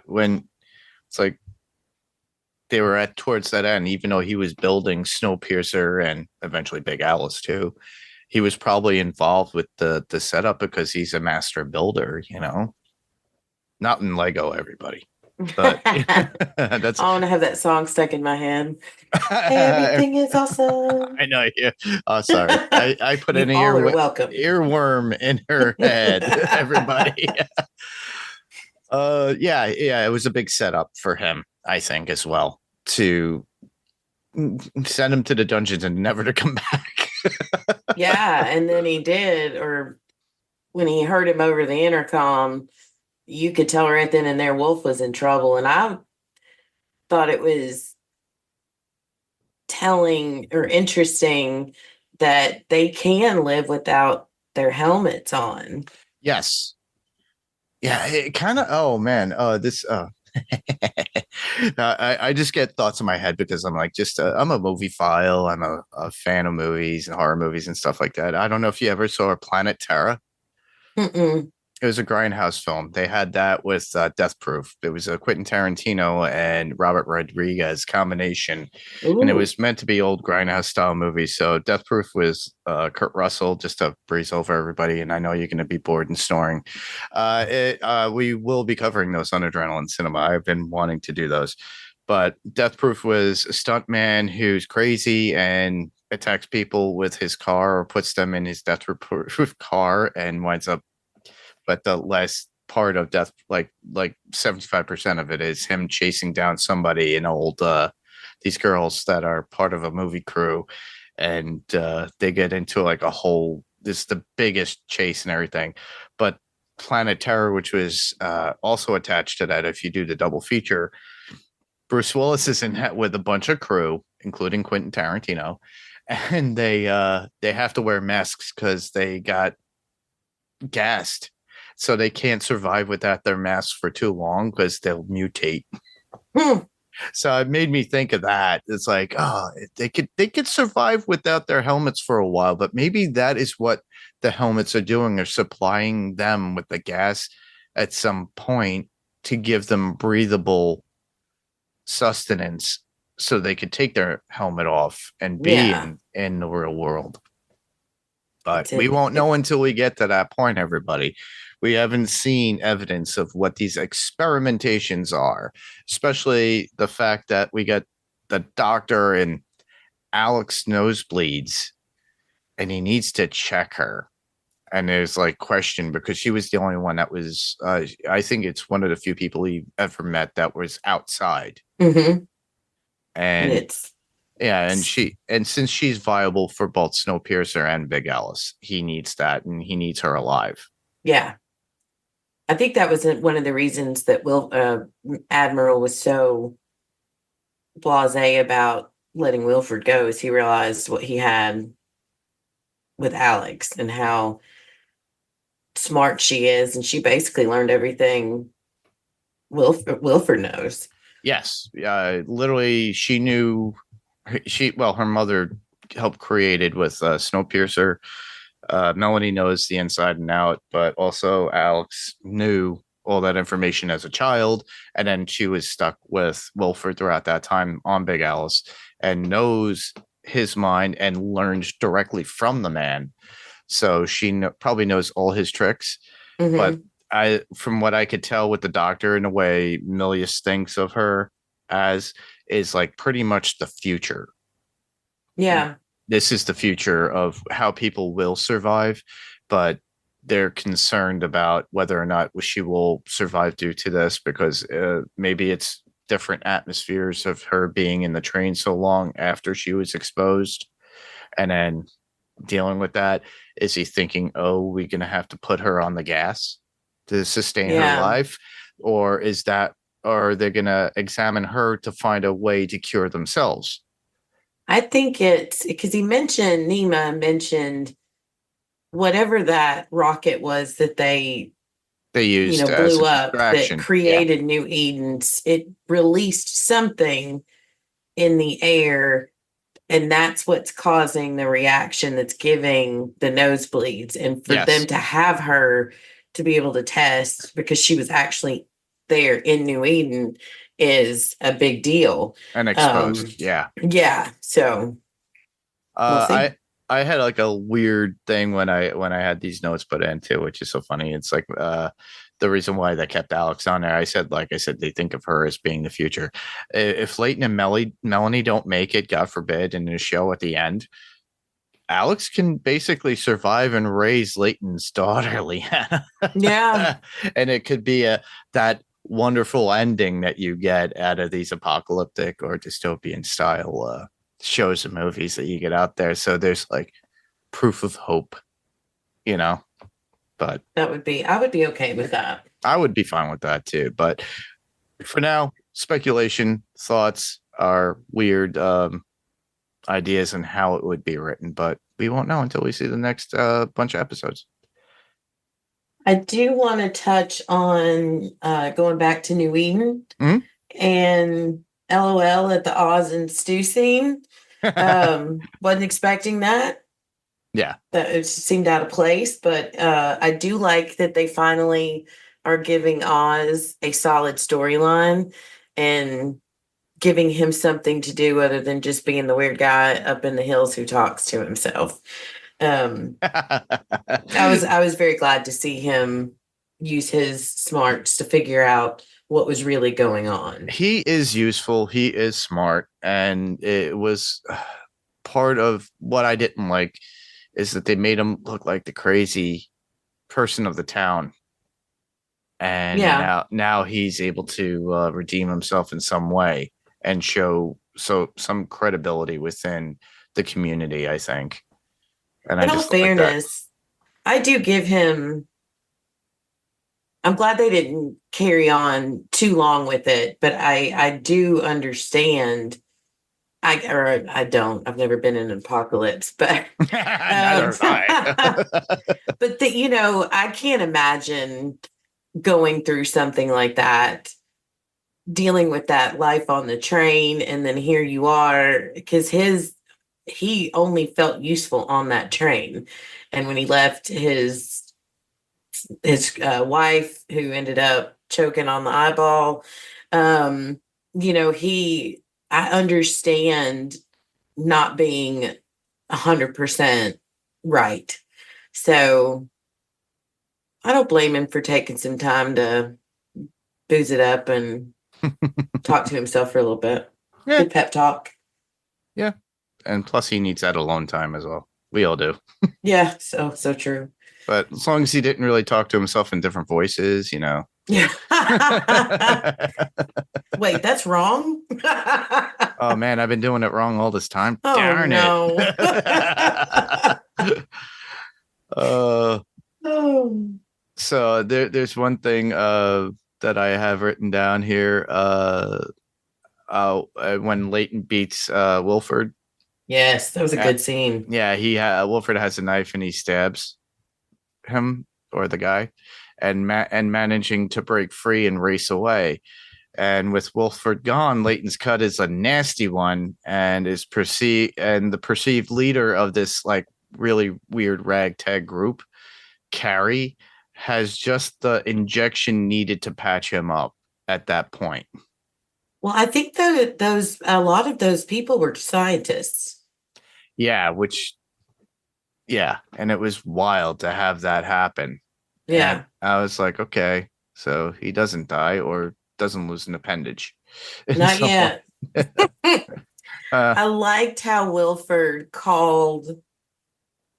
Speaker 3: when it's like they were at towards that end, even though he was building Snowpiercer and eventually Big Alice too, he was probably involved with the setup because he's a master builder, not in Lego, everybody. But
Speaker 4: that's I want to have that song stuck in my head. Everything is awesome.
Speaker 3: I know. Yeah. Oh, sorry. I put an earworm in her head. Everybody. Yeah. It was a big setup for him, I think, as well, to send him to the dungeons and never to come back.
Speaker 4: Yeah, and then he did, or when he heard him over the intercom, you could tell right then and there Wolf was in trouble. And I thought it was telling or interesting that they can live without their helmets on.
Speaker 3: Yes. Yeah, it kind of, oh man, this I just get thoughts in my head because I'm like, I'm a movie file. I'm a fan of movies and horror movies and stuff like that. I don't know if you ever saw Planet Terror.
Speaker 4: Mm-mm.
Speaker 3: It was a Grindhouse film. They had that with Death Proof. It was a Quentin Tarantino and Robert Rodriguez combination. Ooh. And it was meant to be old Grindhouse style movies. So Death Proof was Kurt Russell, just to breeze over everybody. And I know you're going to be bored and snoring. We will be covering those on Adrenaline Cinema. I've been wanting to do those. But Death Proof was a stuntman who's crazy and attacks people with his car or puts them in his death proof car and winds up. But the last part of Death, like 75% of it is him chasing down somebody in these girls that are part of a movie crew, and they get into like a whole. This is the biggest chase and everything. But Planet Terror, which was also attached to that, if you do the double feature, Bruce Willis is in that with a bunch of crew, including Quentin Tarantino, and they have to wear masks because they got gassed. So they can't survive without their masks for too long because they'll mutate. So it made me think of that. It's like, they could survive without their helmets for a while, but maybe that is what the helmets are doing. They're supplying them with the gas at some point to give them breathable sustenance so they could take their helmet off and be in the real world. But we won't know until we get to that point, everybody. We haven't seen evidence of what these experimentations are, especially the fact that we get the doctor and Alex nosebleeds and he needs to check her. And there's like question because she was the only one that was, I think it's one of the few people he ever met that was outside.
Speaker 4: Mm-hmm.
Speaker 3: And and since she's viable for both Snowpiercer and Big Alice, he needs that and he needs her alive.
Speaker 4: Yeah. I think that was one of the reasons that Admiral was so blasé about letting Wilford go, is he realized what he had with Alex and how smart she is, and she basically learned everything Wilford knows.
Speaker 3: Yes, literally, she knew. Her mother helped created with Snowpiercer. Melanie knows the inside and out, but also Alex knew all that information as a child, and then she was stuck with Wilford throughout that time on Big Alice and knows his mind and learns directly from the man. So she probably knows all his tricks. Mm-hmm. But from what I could tell with the doctor, in a way, Milius thinks of her as is like pretty much the future.
Speaker 4: Yeah.
Speaker 3: This is the future of how people will survive, but they're concerned about whether or not she will survive due to this, because maybe it's different atmospheres of her being in the train so long after she was exposed, and then dealing with that. Is he thinking, oh, we're going to have to put her on the gas to sustain her
Speaker 4: Yeah.
Speaker 3: life? Or are they going to examine her to find a way to cure themselves?
Speaker 4: I think it's because Nima mentioned whatever that rocket was that they,
Speaker 3: They used as
Speaker 4: blew
Speaker 3: a
Speaker 4: up that
Speaker 3: distraction. Yeah.
Speaker 4: created New Edens. It released something in the air, and that's what's causing the reaction that's giving the nosebleeds. And for them
Speaker 3: Yes.
Speaker 4: to have her to be able to test because she was actually there in New Eden is a big deal.
Speaker 3: And exposed. Yeah.
Speaker 4: Yeah. So we'll see.
Speaker 3: I had like a weird thing when I had these notes put in too, which is so funny. It's like the reason why they kept Alex on there. I said they think of her as being the future. If Leighton and Melanie don't make it, God forbid, in the show at the end, Alex can basically survive and raise Leighton's daughter, Leanna.
Speaker 4: Yeah.
Speaker 3: And it could be that wonderful ending that you get out of these apocalyptic or dystopian style shows and movies that you get out there. So there's like proof of hope, but
Speaker 4: I would be okay with that.
Speaker 3: I would be fine with that too. But for now, speculation, thoughts are weird ideas on how it would be written, but we won't know until we see the next bunch of episodes.
Speaker 4: I do want to touch on going back to New Eden and LOL at the Oz and Stu scene. Wasn't expecting that.
Speaker 3: Yeah.
Speaker 4: It seemed out of place, but I do like that they finally are giving Oz a solid storyline and giving him something to do other than just being the weird guy up in the hills who talks to himself. I was very glad to see him use his smarts to figure out what was really going on.
Speaker 3: He is useful. He is smart. And it was part of what I didn't like is that they made him look like the crazy person of the town. And now he's able to redeem himself in some way and show some credibility within the community, I think. And
Speaker 4: in all fairness, I do give him. I'm glad they didn't carry on too long with it, but I do understand. I don't. I've never been in an apocalypse, but
Speaker 3: neither have I.
Speaker 4: But I can't imagine going through something like that, dealing with that life on the train, and then here you are, because he only felt useful on that train, and when he left his wife, who ended up choking on the eyeball, I understand not being 100% right, so I don't blame him for taking some time to booze it up and talk to himself for a little bit.
Speaker 3: Yeah.
Speaker 4: Good pep talk.
Speaker 3: Yeah. And plus he needs that alone time as well. We all do.
Speaker 4: Yeah, so true.
Speaker 3: But as long as he didn't really talk to himself in different voices,
Speaker 4: Yeah. Wait, that's wrong?
Speaker 3: Oh man, I've been doing it wrong all this time.
Speaker 4: Oh,
Speaker 3: Darn
Speaker 4: no.
Speaker 3: it.
Speaker 4: Oh.
Speaker 3: So there's one thing that I have written down here. When Leighton beats Wilford.
Speaker 4: Yes, that was a good scene.
Speaker 3: Yeah, Wilford has a knife and he stabs him or the guy, and managing to break free and race away. And with Wilford gone, Leighton's cut is a nasty one, and the perceived leader of this like really weird ragtag group, Carrie, has just the injection needed to patch him up at that point.
Speaker 4: Well, I think that a lot of those people were scientists.
Speaker 3: Yeah, and it was wild to have that happen.
Speaker 4: Yeah.
Speaker 3: And I was like, okay, so he doesn't die or doesn't lose an appendage.
Speaker 4: Not yet. I liked how Wilford called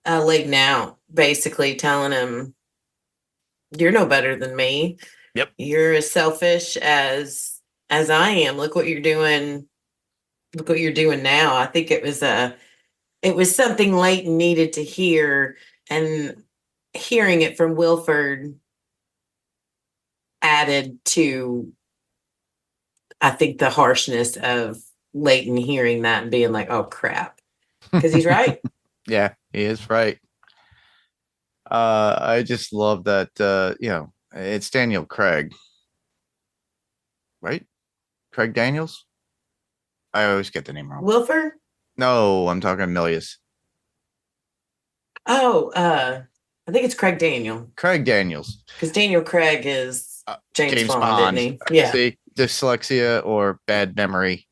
Speaker 4: Leighton out, basically telling him You're no better than me.
Speaker 3: Yep.
Speaker 4: You're as selfish as I am. Look what you're doing. Look what you're doing now. I think it was something Leighton needed to hear, and hearing it from Wilford added to, I think, the harshness of Leighton hearing that and being like, oh crap. Because he's right.
Speaker 3: Yeah, he is right. I just love that, it's Daniel Craig, right? Craig Daniels? I always get the name wrong.
Speaker 4: Wilford?
Speaker 3: No, I'm talking Milius.
Speaker 4: Oh, I think it's Craig Daniel.
Speaker 3: Craig Daniels.
Speaker 4: Because Daniel Craig is James Bond,
Speaker 3: Bond,
Speaker 4: isn't he? Yeah.
Speaker 3: See, dyslexia or bad memory.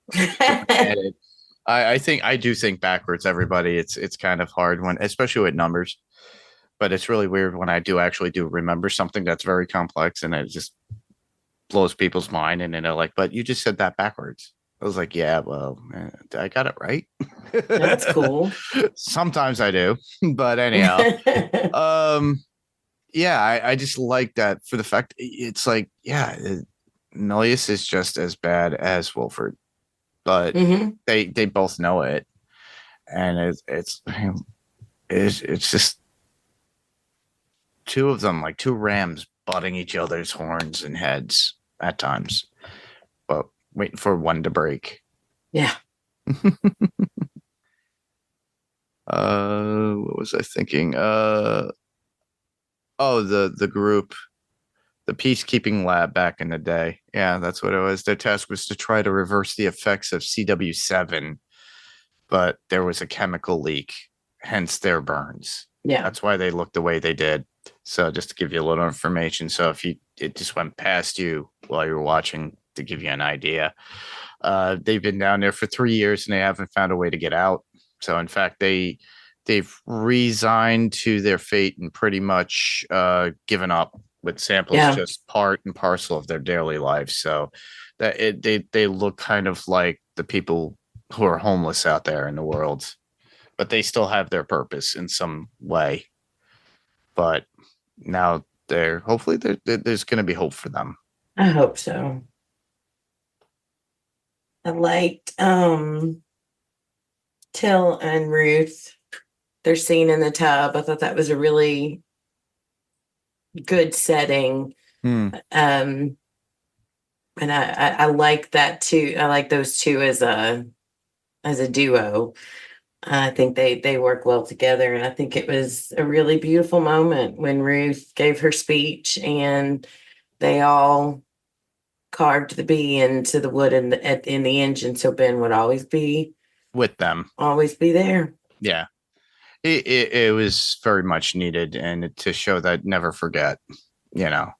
Speaker 3: I think I do think backwards, everybody. It's kind of hard when, especially with numbers. But it's really weird when I do actually do remember something that's very complex and it just blows people's mind. And then they're like, but you just said that backwards. I was like, yeah, well, I got it right.
Speaker 4: That's cool.
Speaker 3: Sometimes I do, but anyhow, yeah, I just like that for the fact it's like, yeah, Milius is just as bad as Wilford, but they both know it, and it's just two of them, like two rams butting each other's horns and heads at times, but waiting for one to break.
Speaker 4: Yeah.
Speaker 3: What was I thinking? The group, the peacekeeping lab back in the day. Yeah, that's what it was. Their task was to try to reverse the effects of CW7, but there was a chemical leak, hence their burns.
Speaker 4: Yeah.
Speaker 3: That's why they looked the way they did. So just to give you a little information. So if it just went past you while you were watching, to give you an idea. They've been down there for 3 years and they haven't found a way to get out. So in fact, they've resigned to their fate and pretty much given up, with samples just part and parcel of their daily lives. So that they look kind of like the people who are homeless out there in the world, but they still have their purpose in some way. But now hopefully there's going to be hope for them.
Speaker 4: I hope so. I liked Till and Ruth, their scene in the tub. I thought that was a really good setting. And I like that too. I like those two as a duo. I think they work well together, and I think it was a really beautiful moment when Ruth gave her speech and they all carved the bee into the wood in the engine, so Ben would always be
Speaker 3: with them,
Speaker 4: always be there.
Speaker 3: Yeah, it was very much needed, and to show that never forget, trying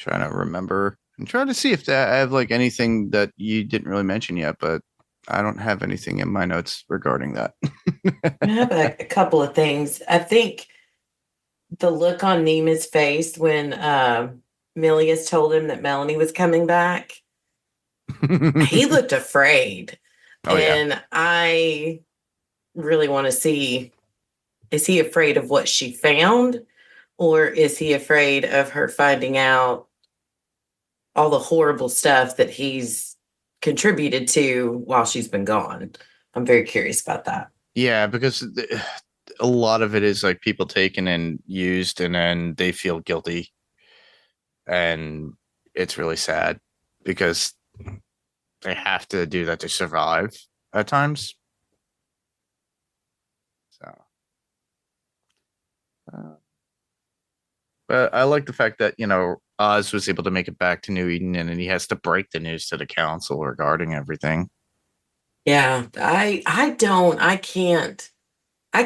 Speaker 3: to remember and trying to see if I have like anything that you didn't really mention yet, but I don't have anything in my notes regarding that.
Speaker 4: I have a couple of things. I think the look on Neima's face when Milius told him that Melanie was coming back, he looked afraid. And I really want to see, is he afraid of what she found, or is he afraid of her finding out all the horrible stuff that he's contributed to while she's been gone? I'm very curious about that.
Speaker 3: Yeah, because a lot of it is like people taken and used, and then they feel guilty. And it's really sad because they have to do that to survive at times. So, but I like the fact that, Oz was able to make it back to New Eden, and he has to break the news to the council regarding everything.
Speaker 4: Yeah, I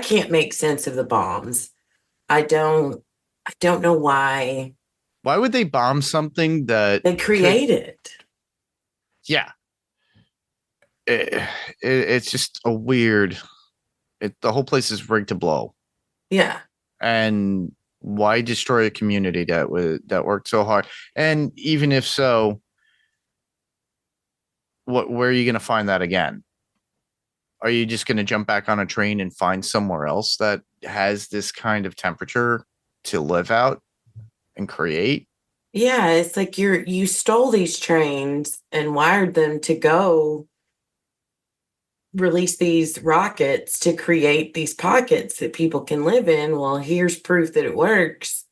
Speaker 4: can't make sense of the bombs. I don't know why.
Speaker 3: Why would they bomb something that
Speaker 4: they created?
Speaker 3: Yeah. It's just a weird, the whole place is rigged to blow.
Speaker 4: Yeah.
Speaker 3: And why destroy a community that worked so hard? And even if so, where are you going to find that again? are you just going to jump back on a train and find somewhere else that has this kind of temperature to live out and create?
Speaker 4: Yeah, it's like you stole these trains and wired them to go release these rockets to create these pockets that people can live in. Well, here's proof that it works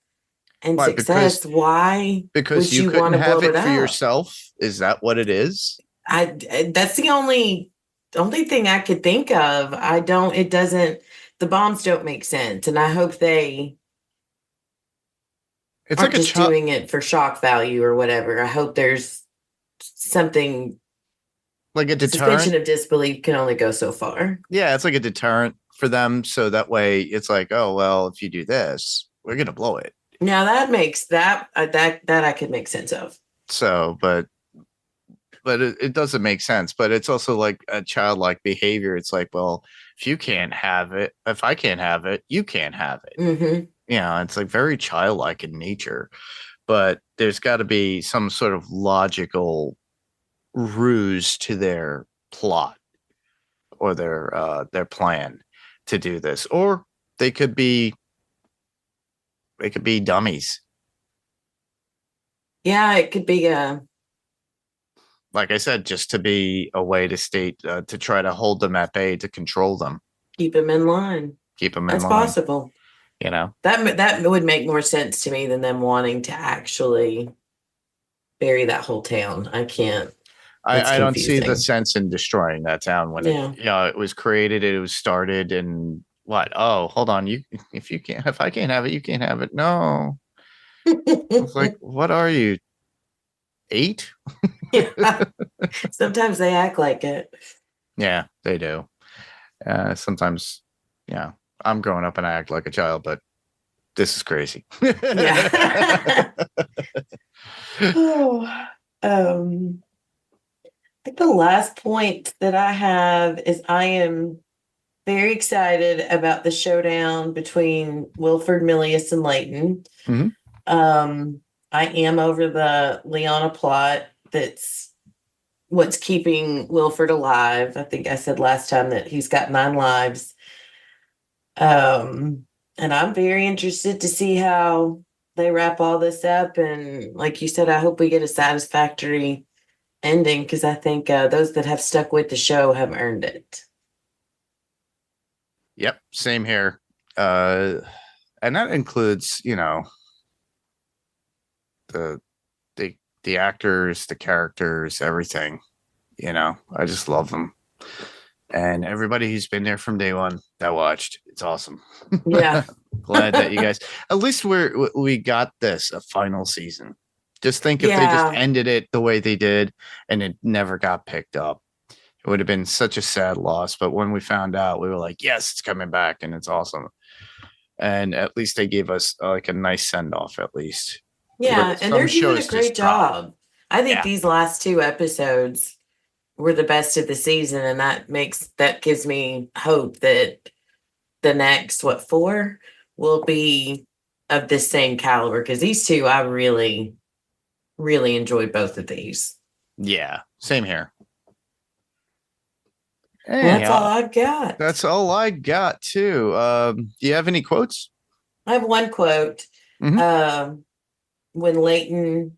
Speaker 4: and
Speaker 3: Why?
Speaker 4: success. Why
Speaker 3: Because
Speaker 4: would
Speaker 3: you
Speaker 4: you
Speaker 3: couldn't
Speaker 4: want to
Speaker 3: have
Speaker 4: blow
Speaker 3: it
Speaker 4: it
Speaker 3: for
Speaker 4: up?
Speaker 3: yourself. Is that what it is?
Speaker 4: That's the only thing I could think of. It doesn't, the bombs don't make sense. And I hope they
Speaker 3: It's like
Speaker 4: aren't
Speaker 3: a
Speaker 4: just doing it for shock value or whatever. I hope there's something.
Speaker 3: like a
Speaker 4: The suspension
Speaker 3: deterrent.
Speaker 4: of disbelief can only go so far.
Speaker 3: Yeah, it's like a deterrent for them. So that way it's like, oh, well, if you do this, we're going to blow it.
Speaker 4: Now that makes that I could make sense of.
Speaker 3: So, but it doesn't make sense. But it's also like a childlike behavior. It's like, well, if you can't have it, if I can't have it, you can't have it.
Speaker 4: Mm-hmm.
Speaker 3: You know, it's like very childlike in nature. But there's got to be some sort of logical ruse to their plot or their plan to do this, or they could be dummies.
Speaker 4: Yeah, it could be
Speaker 3: Like I said, just to be a way to state to try to hold them at bay, to control them,
Speaker 4: keep him in line.
Speaker 3: keep them in
Speaker 4: That's
Speaker 3: line.
Speaker 4: possible.
Speaker 3: You know,
Speaker 4: That would make more sense to me than them wanting to actually bury that whole town. I can't. That's
Speaker 3: I don't see the
Speaker 4: confusing.
Speaker 3: sense in destroying that town when
Speaker 4: Yeah.
Speaker 3: it was created, it was started, and what? Oh, hold on, if I can't have it, you can't have it. No, it's like, what are you, 8?
Speaker 4: Yeah. Sometimes they act like it.
Speaker 3: Yeah, they do. Sometimes, yeah, I'm growing up and I act like a child, but this is crazy.
Speaker 4: Yeah. Oh, I think the last point that I have is I am very excited about the showdown between Wilford, Milius, and Leighton.
Speaker 3: Mhm.
Speaker 4: I am over the Liana plot. That's what's keeping Wilford alive. I think I said last time that he's got 9 lives. And I'm very interested to see how they wrap all this up. And like you said, I hope we get a satisfactory ending because I think those that have stuck with the show have earned it.
Speaker 3: Yep, same here. And that includes, the the actors, the characters, everything. I just love them. And everybody who's been there from day one that watched, it's awesome.
Speaker 4: Yeah.
Speaker 3: Glad that you guys, at least we got this a final season. Just think if they just
Speaker 4: Yeah.
Speaker 3: ended it the way they did and it never got picked up, it would have been such a sad loss. But when we found out, we were like, yes, it's coming back and it's awesome. And at least they gave us like a nice send off, at least.
Speaker 4: Yeah.
Speaker 3: With
Speaker 4: And
Speaker 3: some
Speaker 4: they're doing a
Speaker 3: shows
Speaker 4: great
Speaker 3: just drop.
Speaker 4: job. I think
Speaker 3: Yeah.
Speaker 4: these last 2 episodes were the best of the season. And that gives me hope that the next, 4 will be of the same caliber. Because these 2, I really, really enjoyed both of these.
Speaker 3: Yeah, same here.
Speaker 4: That's all I've got.
Speaker 3: That's all I got too. Do you have any quotes?
Speaker 4: I have one quote.
Speaker 3: Mhm.
Speaker 4: When Leighton,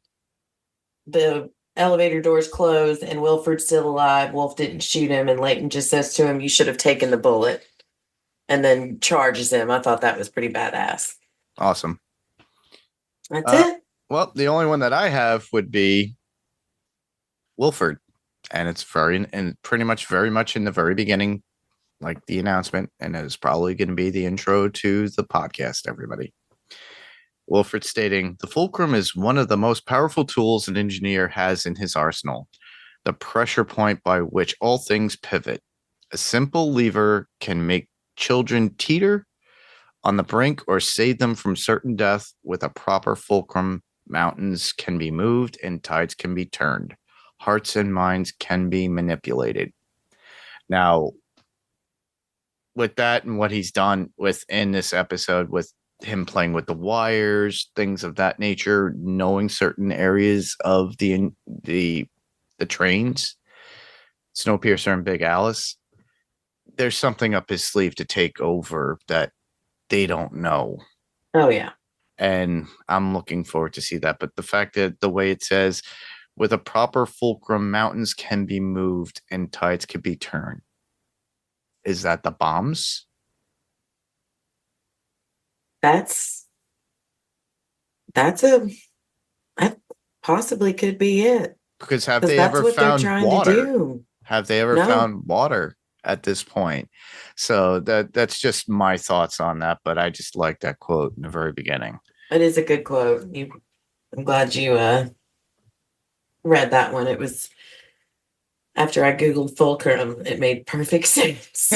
Speaker 4: the elevator doors closed and Wilford's still alive, Wolf didn't shoot him, and Leighton just says to him, "You should have taken the bullet," and then charges him. I thought that was pretty badass.
Speaker 3: Awesome.
Speaker 4: That's it.
Speaker 3: Well, the only one that I have would be Wilford, and it's pretty much very much in the very beginning, like the announcement, and it's probably going to be the intro to the podcast. Everybody. Wilford stating, the fulcrum is one of the most powerful tools an engineer has in his arsenal, the pressure point by which all things pivot. A simple lever can make children teeter on the brink or save them from certain death. With a proper fulcrum, mountains can be moved and tides can be turned. Hearts and minds can be manipulated. Now, with that and what he's done within this episode, with him playing with the wires, things of that nature, knowing certain areas of the trains, Snowpiercer and Big Alice, there's something up his sleeve to take over that they don't know.
Speaker 4: Oh, yeah.
Speaker 3: And I'm looking forward to see that. But the fact that the way it says, with a proper fulcrum, mountains can be moved and tides can be turned. Is that the bombs?
Speaker 4: That's that possibly could be it.
Speaker 3: Because have
Speaker 4: Because
Speaker 3: they
Speaker 4: that's
Speaker 3: ever
Speaker 4: what they're
Speaker 3: found
Speaker 4: trying
Speaker 3: water?
Speaker 4: to do.
Speaker 3: Have they ever
Speaker 4: No.
Speaker 3: found water at this point? So that's just my thoughts on that. But I just like that quote in the very beginning.
Speaker 4: It is a good quote. I'm glad you read that one. It was after I Googled fulcrum, it made perfect sense.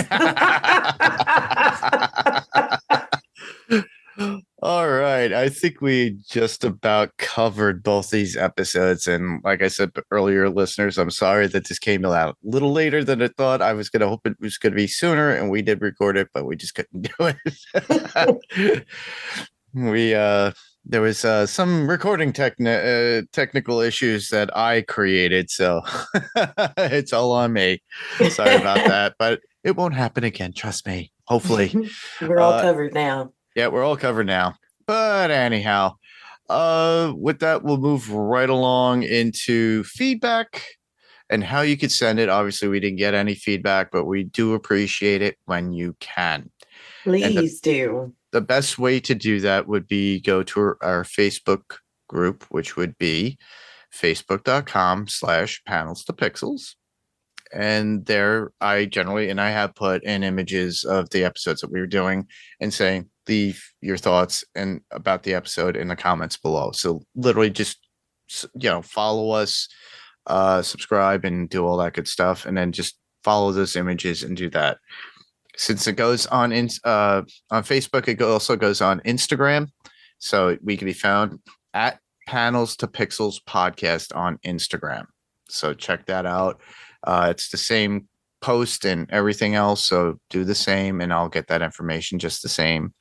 Speaker 3: All right. I think we just about covered both these episodes. And like I said earlier, listeners, I'm sorry that this came out a little later than I thought. I was going to hope it was going to be sooner, and we did record it, but we just couldn't do it. There was some recording technical issues that I created, so it's all on me. Sorry about that, but it won't happen again. Trust me. Hopefully,
Speaker 4: We're all covered now.
Speaker 3: yeah, we're all covered now. But anyhow, with that, we'll move right along into feedback and how you could send it. Obviously, we didn't get any feedback, but we do appreciate it when you can.
Speaker 4: Please do.
Speaker 3: The best way to do that would be go to our Facebook group, which would be facebook.com/panels to pixels. And there I have put in images of the episodes that we were doing and saying, leave your thoughts and about the episode in the comments below. So literally just, follow us, subscribe and do all that good stuff. And then just follow those images and do that. Since it goes on Facebook, it also goes on Instagram. So we can be found at Panels to Pixels Podcast on Instagram. So check that out. It's the same post and everything else. So do the same and I'll get that information just the same.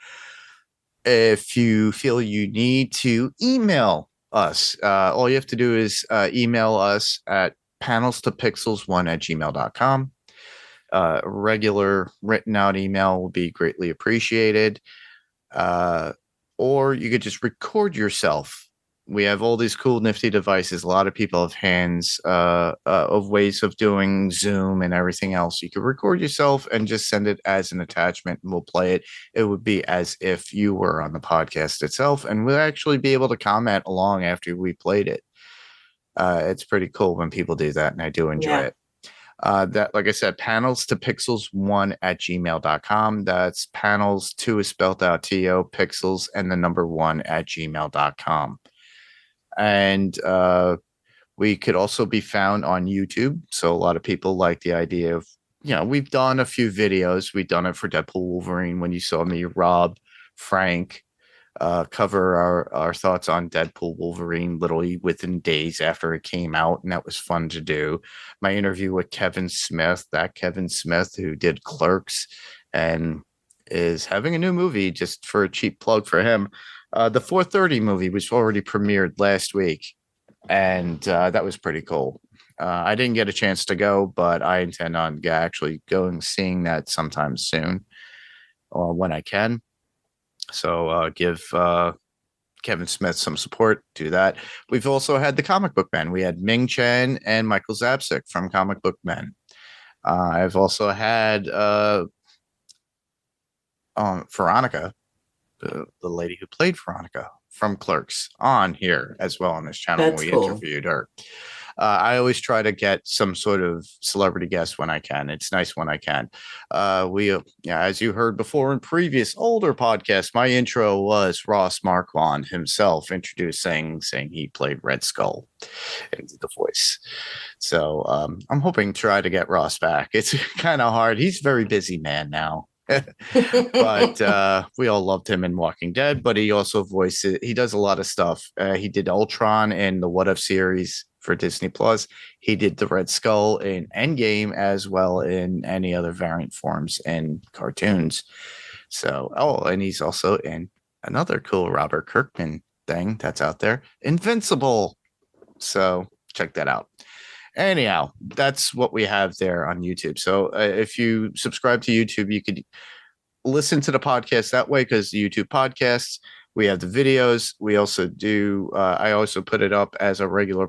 Speaker 3: If you feel you need to email us, all you have to do is email us at panelstopixels1@gmail.com. Regular written out email will be greatly appreciated. Or you could just record yourself. We have all these cool, nifty devices. A lot of people have hands of ways of doing Zoom and everything else. You could record yourself and just send it as an attachment and we'll play it. It would be as if you were on the podcast itself and we'll actually be able to comment along after we played it. It's pretty cool when people do that and I do enjoy it. That, like I said, panels to pixels1@gmail.com. That's panels, 2 is spelled out TO, pixels, and the number 1@gmail.com. And we could also be found on YouTube. So a lot of people like the idea of, we've done a few videos. We've done it for Deadpool Wolverine when you saw me, Rob, Frank, cover our thoughts on Deadpool Wolverine literally within days after it came out, and that was fun to do. My interview with Kevin Smith who did Clerks and is having a new movie, just for a cheap plug for him. The 4:30 movie was already premiered last week, and that was pretty cool. I didn't get a chance to go, but I intend on actually going seeing that sometime soon or when I can. So give Kevin Smith some support. Do that. We've also had the Comic Book Men. We had Ming Chen and Michael Zapsik from Comic Book Men. I've also had Veronica, the lady who played Veronica from Clerks, on here as well on this channel.
Speaker 4: That's
Speaker 3: when we
Speaker 4: cool.
Speaker 3: Interviewed her. I always try to get some sort of celebrity guest when I can. It's nice when I can. As you heard before in previous older podcasts, my intro was Ross Marquand himself saying he played Red Skull and did the voice. So I'm hoping to try to get Ross back. It's kind of hard. He's a very busy man now. But we all loved him in Walking Dead, but he also he does a lot of stuff. He did Ultron in the What If series for Disney Plus. He did the Red Skull in Endgame as well in any other variant forms and cartoons. So, and he's also in another cool Robert Kirkman thing that's out there, Invincible. So check that out. Anyhow, that's what we have there on YouTube. So if you subscribe to YouTube, you could listen to the podcast that way, because the YouTube podcasts, we have the videos. We also do, I also put it up as a regular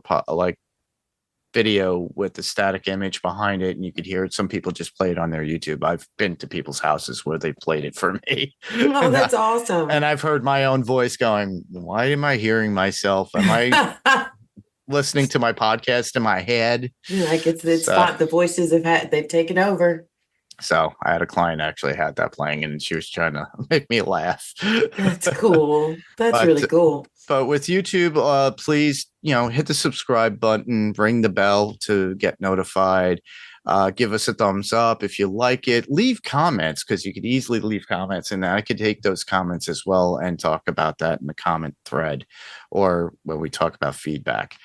Speaker 3: video with the static image behind it, and you could hear it. Some people just play it on their YouTube. I've been to people's houses where they played it for me.
Speaker 4: Oh, that's awesome.
Speaker 3: And I've heard my own voice going, why am I hearing myself? Am I listening to my podcast in my head?
Speaker 4: Like it's fine. The voices they've taken over.
Speaker 3: So I had a client actually had that playing, and she was trying to make me laugh.
Speaker 4: That's cool. That's really cool.
Speaker 3: But with YouTube, please, hit the subscribe button, ring the bell to get notified. Give us a thumbs up if you like it. Leave comments, because you could easily leave comments, and I could take those comments as well and talk about that in the comment thread, or when we talk about feedback.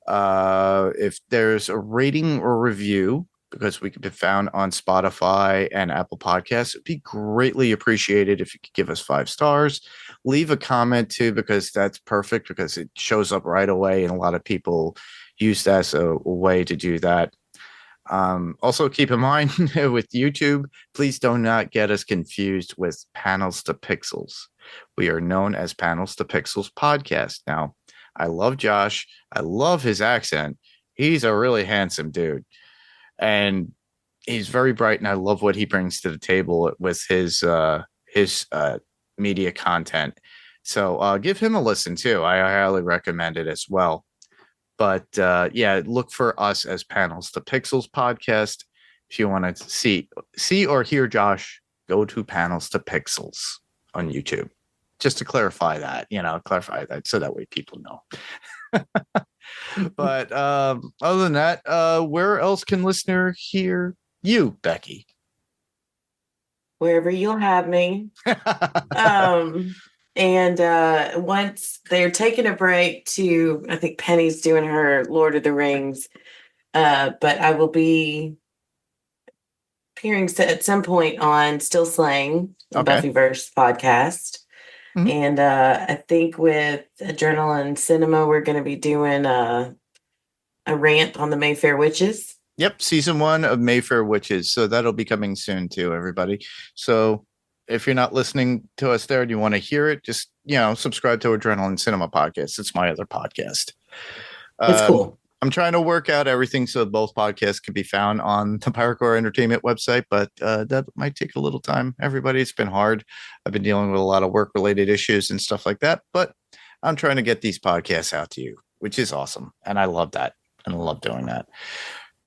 Speaker 3: If there's a rating or review, because we could be found on Spotify and Apple Podcasts, it'd be greatly appreciated if you could give us 5 stars. Leave a comment too, because that's perfect, because it shows up right away, and a lot of people use that as a way to do that. Also, keep in mind with YouTube, please do not get us confused with Panels to Pixels. We are known as Panels to Pixels Podcast. Now, I love Josh. I love his accent. He's a really handsome dude. And he's very bright, and I love what he brings to the table with his media content. So give him a listen too. I highly recommend it as well. But look for us as Panels to Pixels Podcast. If you want to see or hear Josh, go to Panels to Pixels on YouTube. Just to clarify that, so that way people know. But other than that, where else can listener hear you, Becky?
Speaker 4: Wherever you'll have me. And once they're taking a break to, I think Penny's doing her Lord of the Rings, but I will be appearing at some point on Still Slaying, the Buffyverse podcast. Mm-hmm. And I think with Adrenaline Cinema, we're going to be doing a rant on the Mayfair Witches.
Speaker 3: Yep, season 1 of Mayfair Witches. So that'll be coming soon too, everybody. So if you're not listening to us there and you want to hear it, just subscribe to Adrenaline Cinema podcast. It's my other podcast.
Speaker 4: It's cool.
Speaker 3: I'm trying to work out everything so both podcasts can be found on the Pyrocore Entertainment website, but that might take a little time. Everybody, it's been hard. I've been dealing with a lot of work-related issues and stuff like that, but I'm trying to get these podcasts out to you, which is awesome. And I love that. And I love doing that.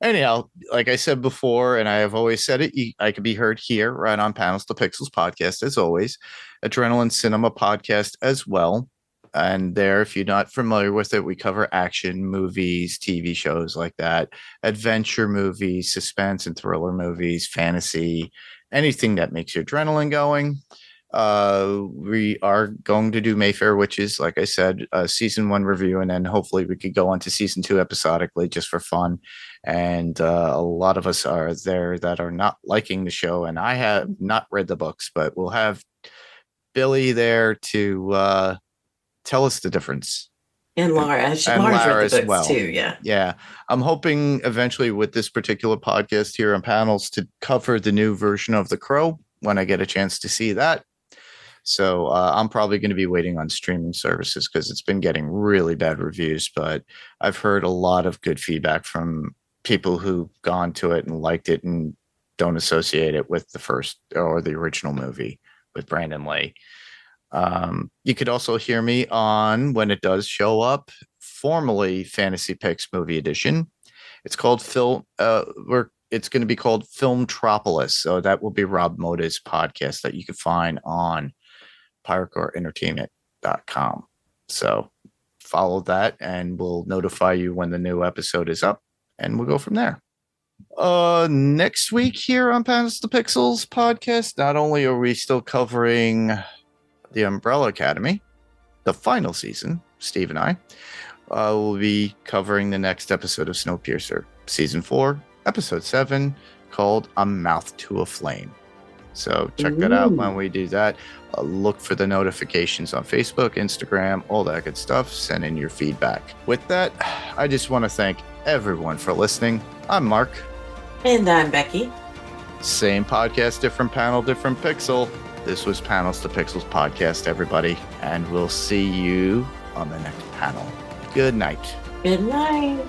Speaker 3: Anyhow, like I said before, and I have always said it, I could be heard here right on Panels to Pixels podcast, as always. Adrenaline Cinema podcast as well. And there, if you're not familiar with it, we cover action movies, TV shows like that, adventure movies, suspense and thriller movies, fantasy, anything that makes your adrenaline going. We are going to do Mayfair Witches, like I said, season 1 review, and then hopefully we could go on to season 2 episodically just for fun. And a lot of us are there that are not liking the show, and I have not read the books, but we'll have Billy there to tell us the difference.
Speaker 4: And Laura. Laura's read the books too, yeah.
Speaker 3: Yeah. I'm hoping eventually with this particular podcast here on Panels to cover the new version of The Crow when I get a chance to see that. So I'm probably going to be waiting on streaming services because it's been getting really bad reviews, but I've heard a lot of good feedback from people who've gone to it and liked it and don't associate it with the first or the original movie with Brandon Lee. You could also hear me on, when it does show up, formerly Fantasy Picks Movie Edition. It's called it's going to be called Filmtropolis. So that will be Rob Moda's podcast that you can find on PyrocoreEntertainment.com. So follow that and we'll notify you when the new episode is up, and we'll go from there. Next week here on Panels to Pixels podcast, not only are we still covering The Umbrella Academy, the final season, Steve and I will be covering the next episode of Snowpiercer, season 4, episode 7, called A Mouth to a Flame. So check that out when we do that. Look for the notifications on Facebook, Instagram, all that good stuff. Send in your feedback. With that, I just want to thank everyone for listening. I'm Mark.
Speaker 4: And I'm Becky.
Speaker 3: Same podcast, different panel, different pixel. This was Panels to Pixels podcast, everybody. And we'll see you on the next panel. Good night.
Speaker 4: Good night.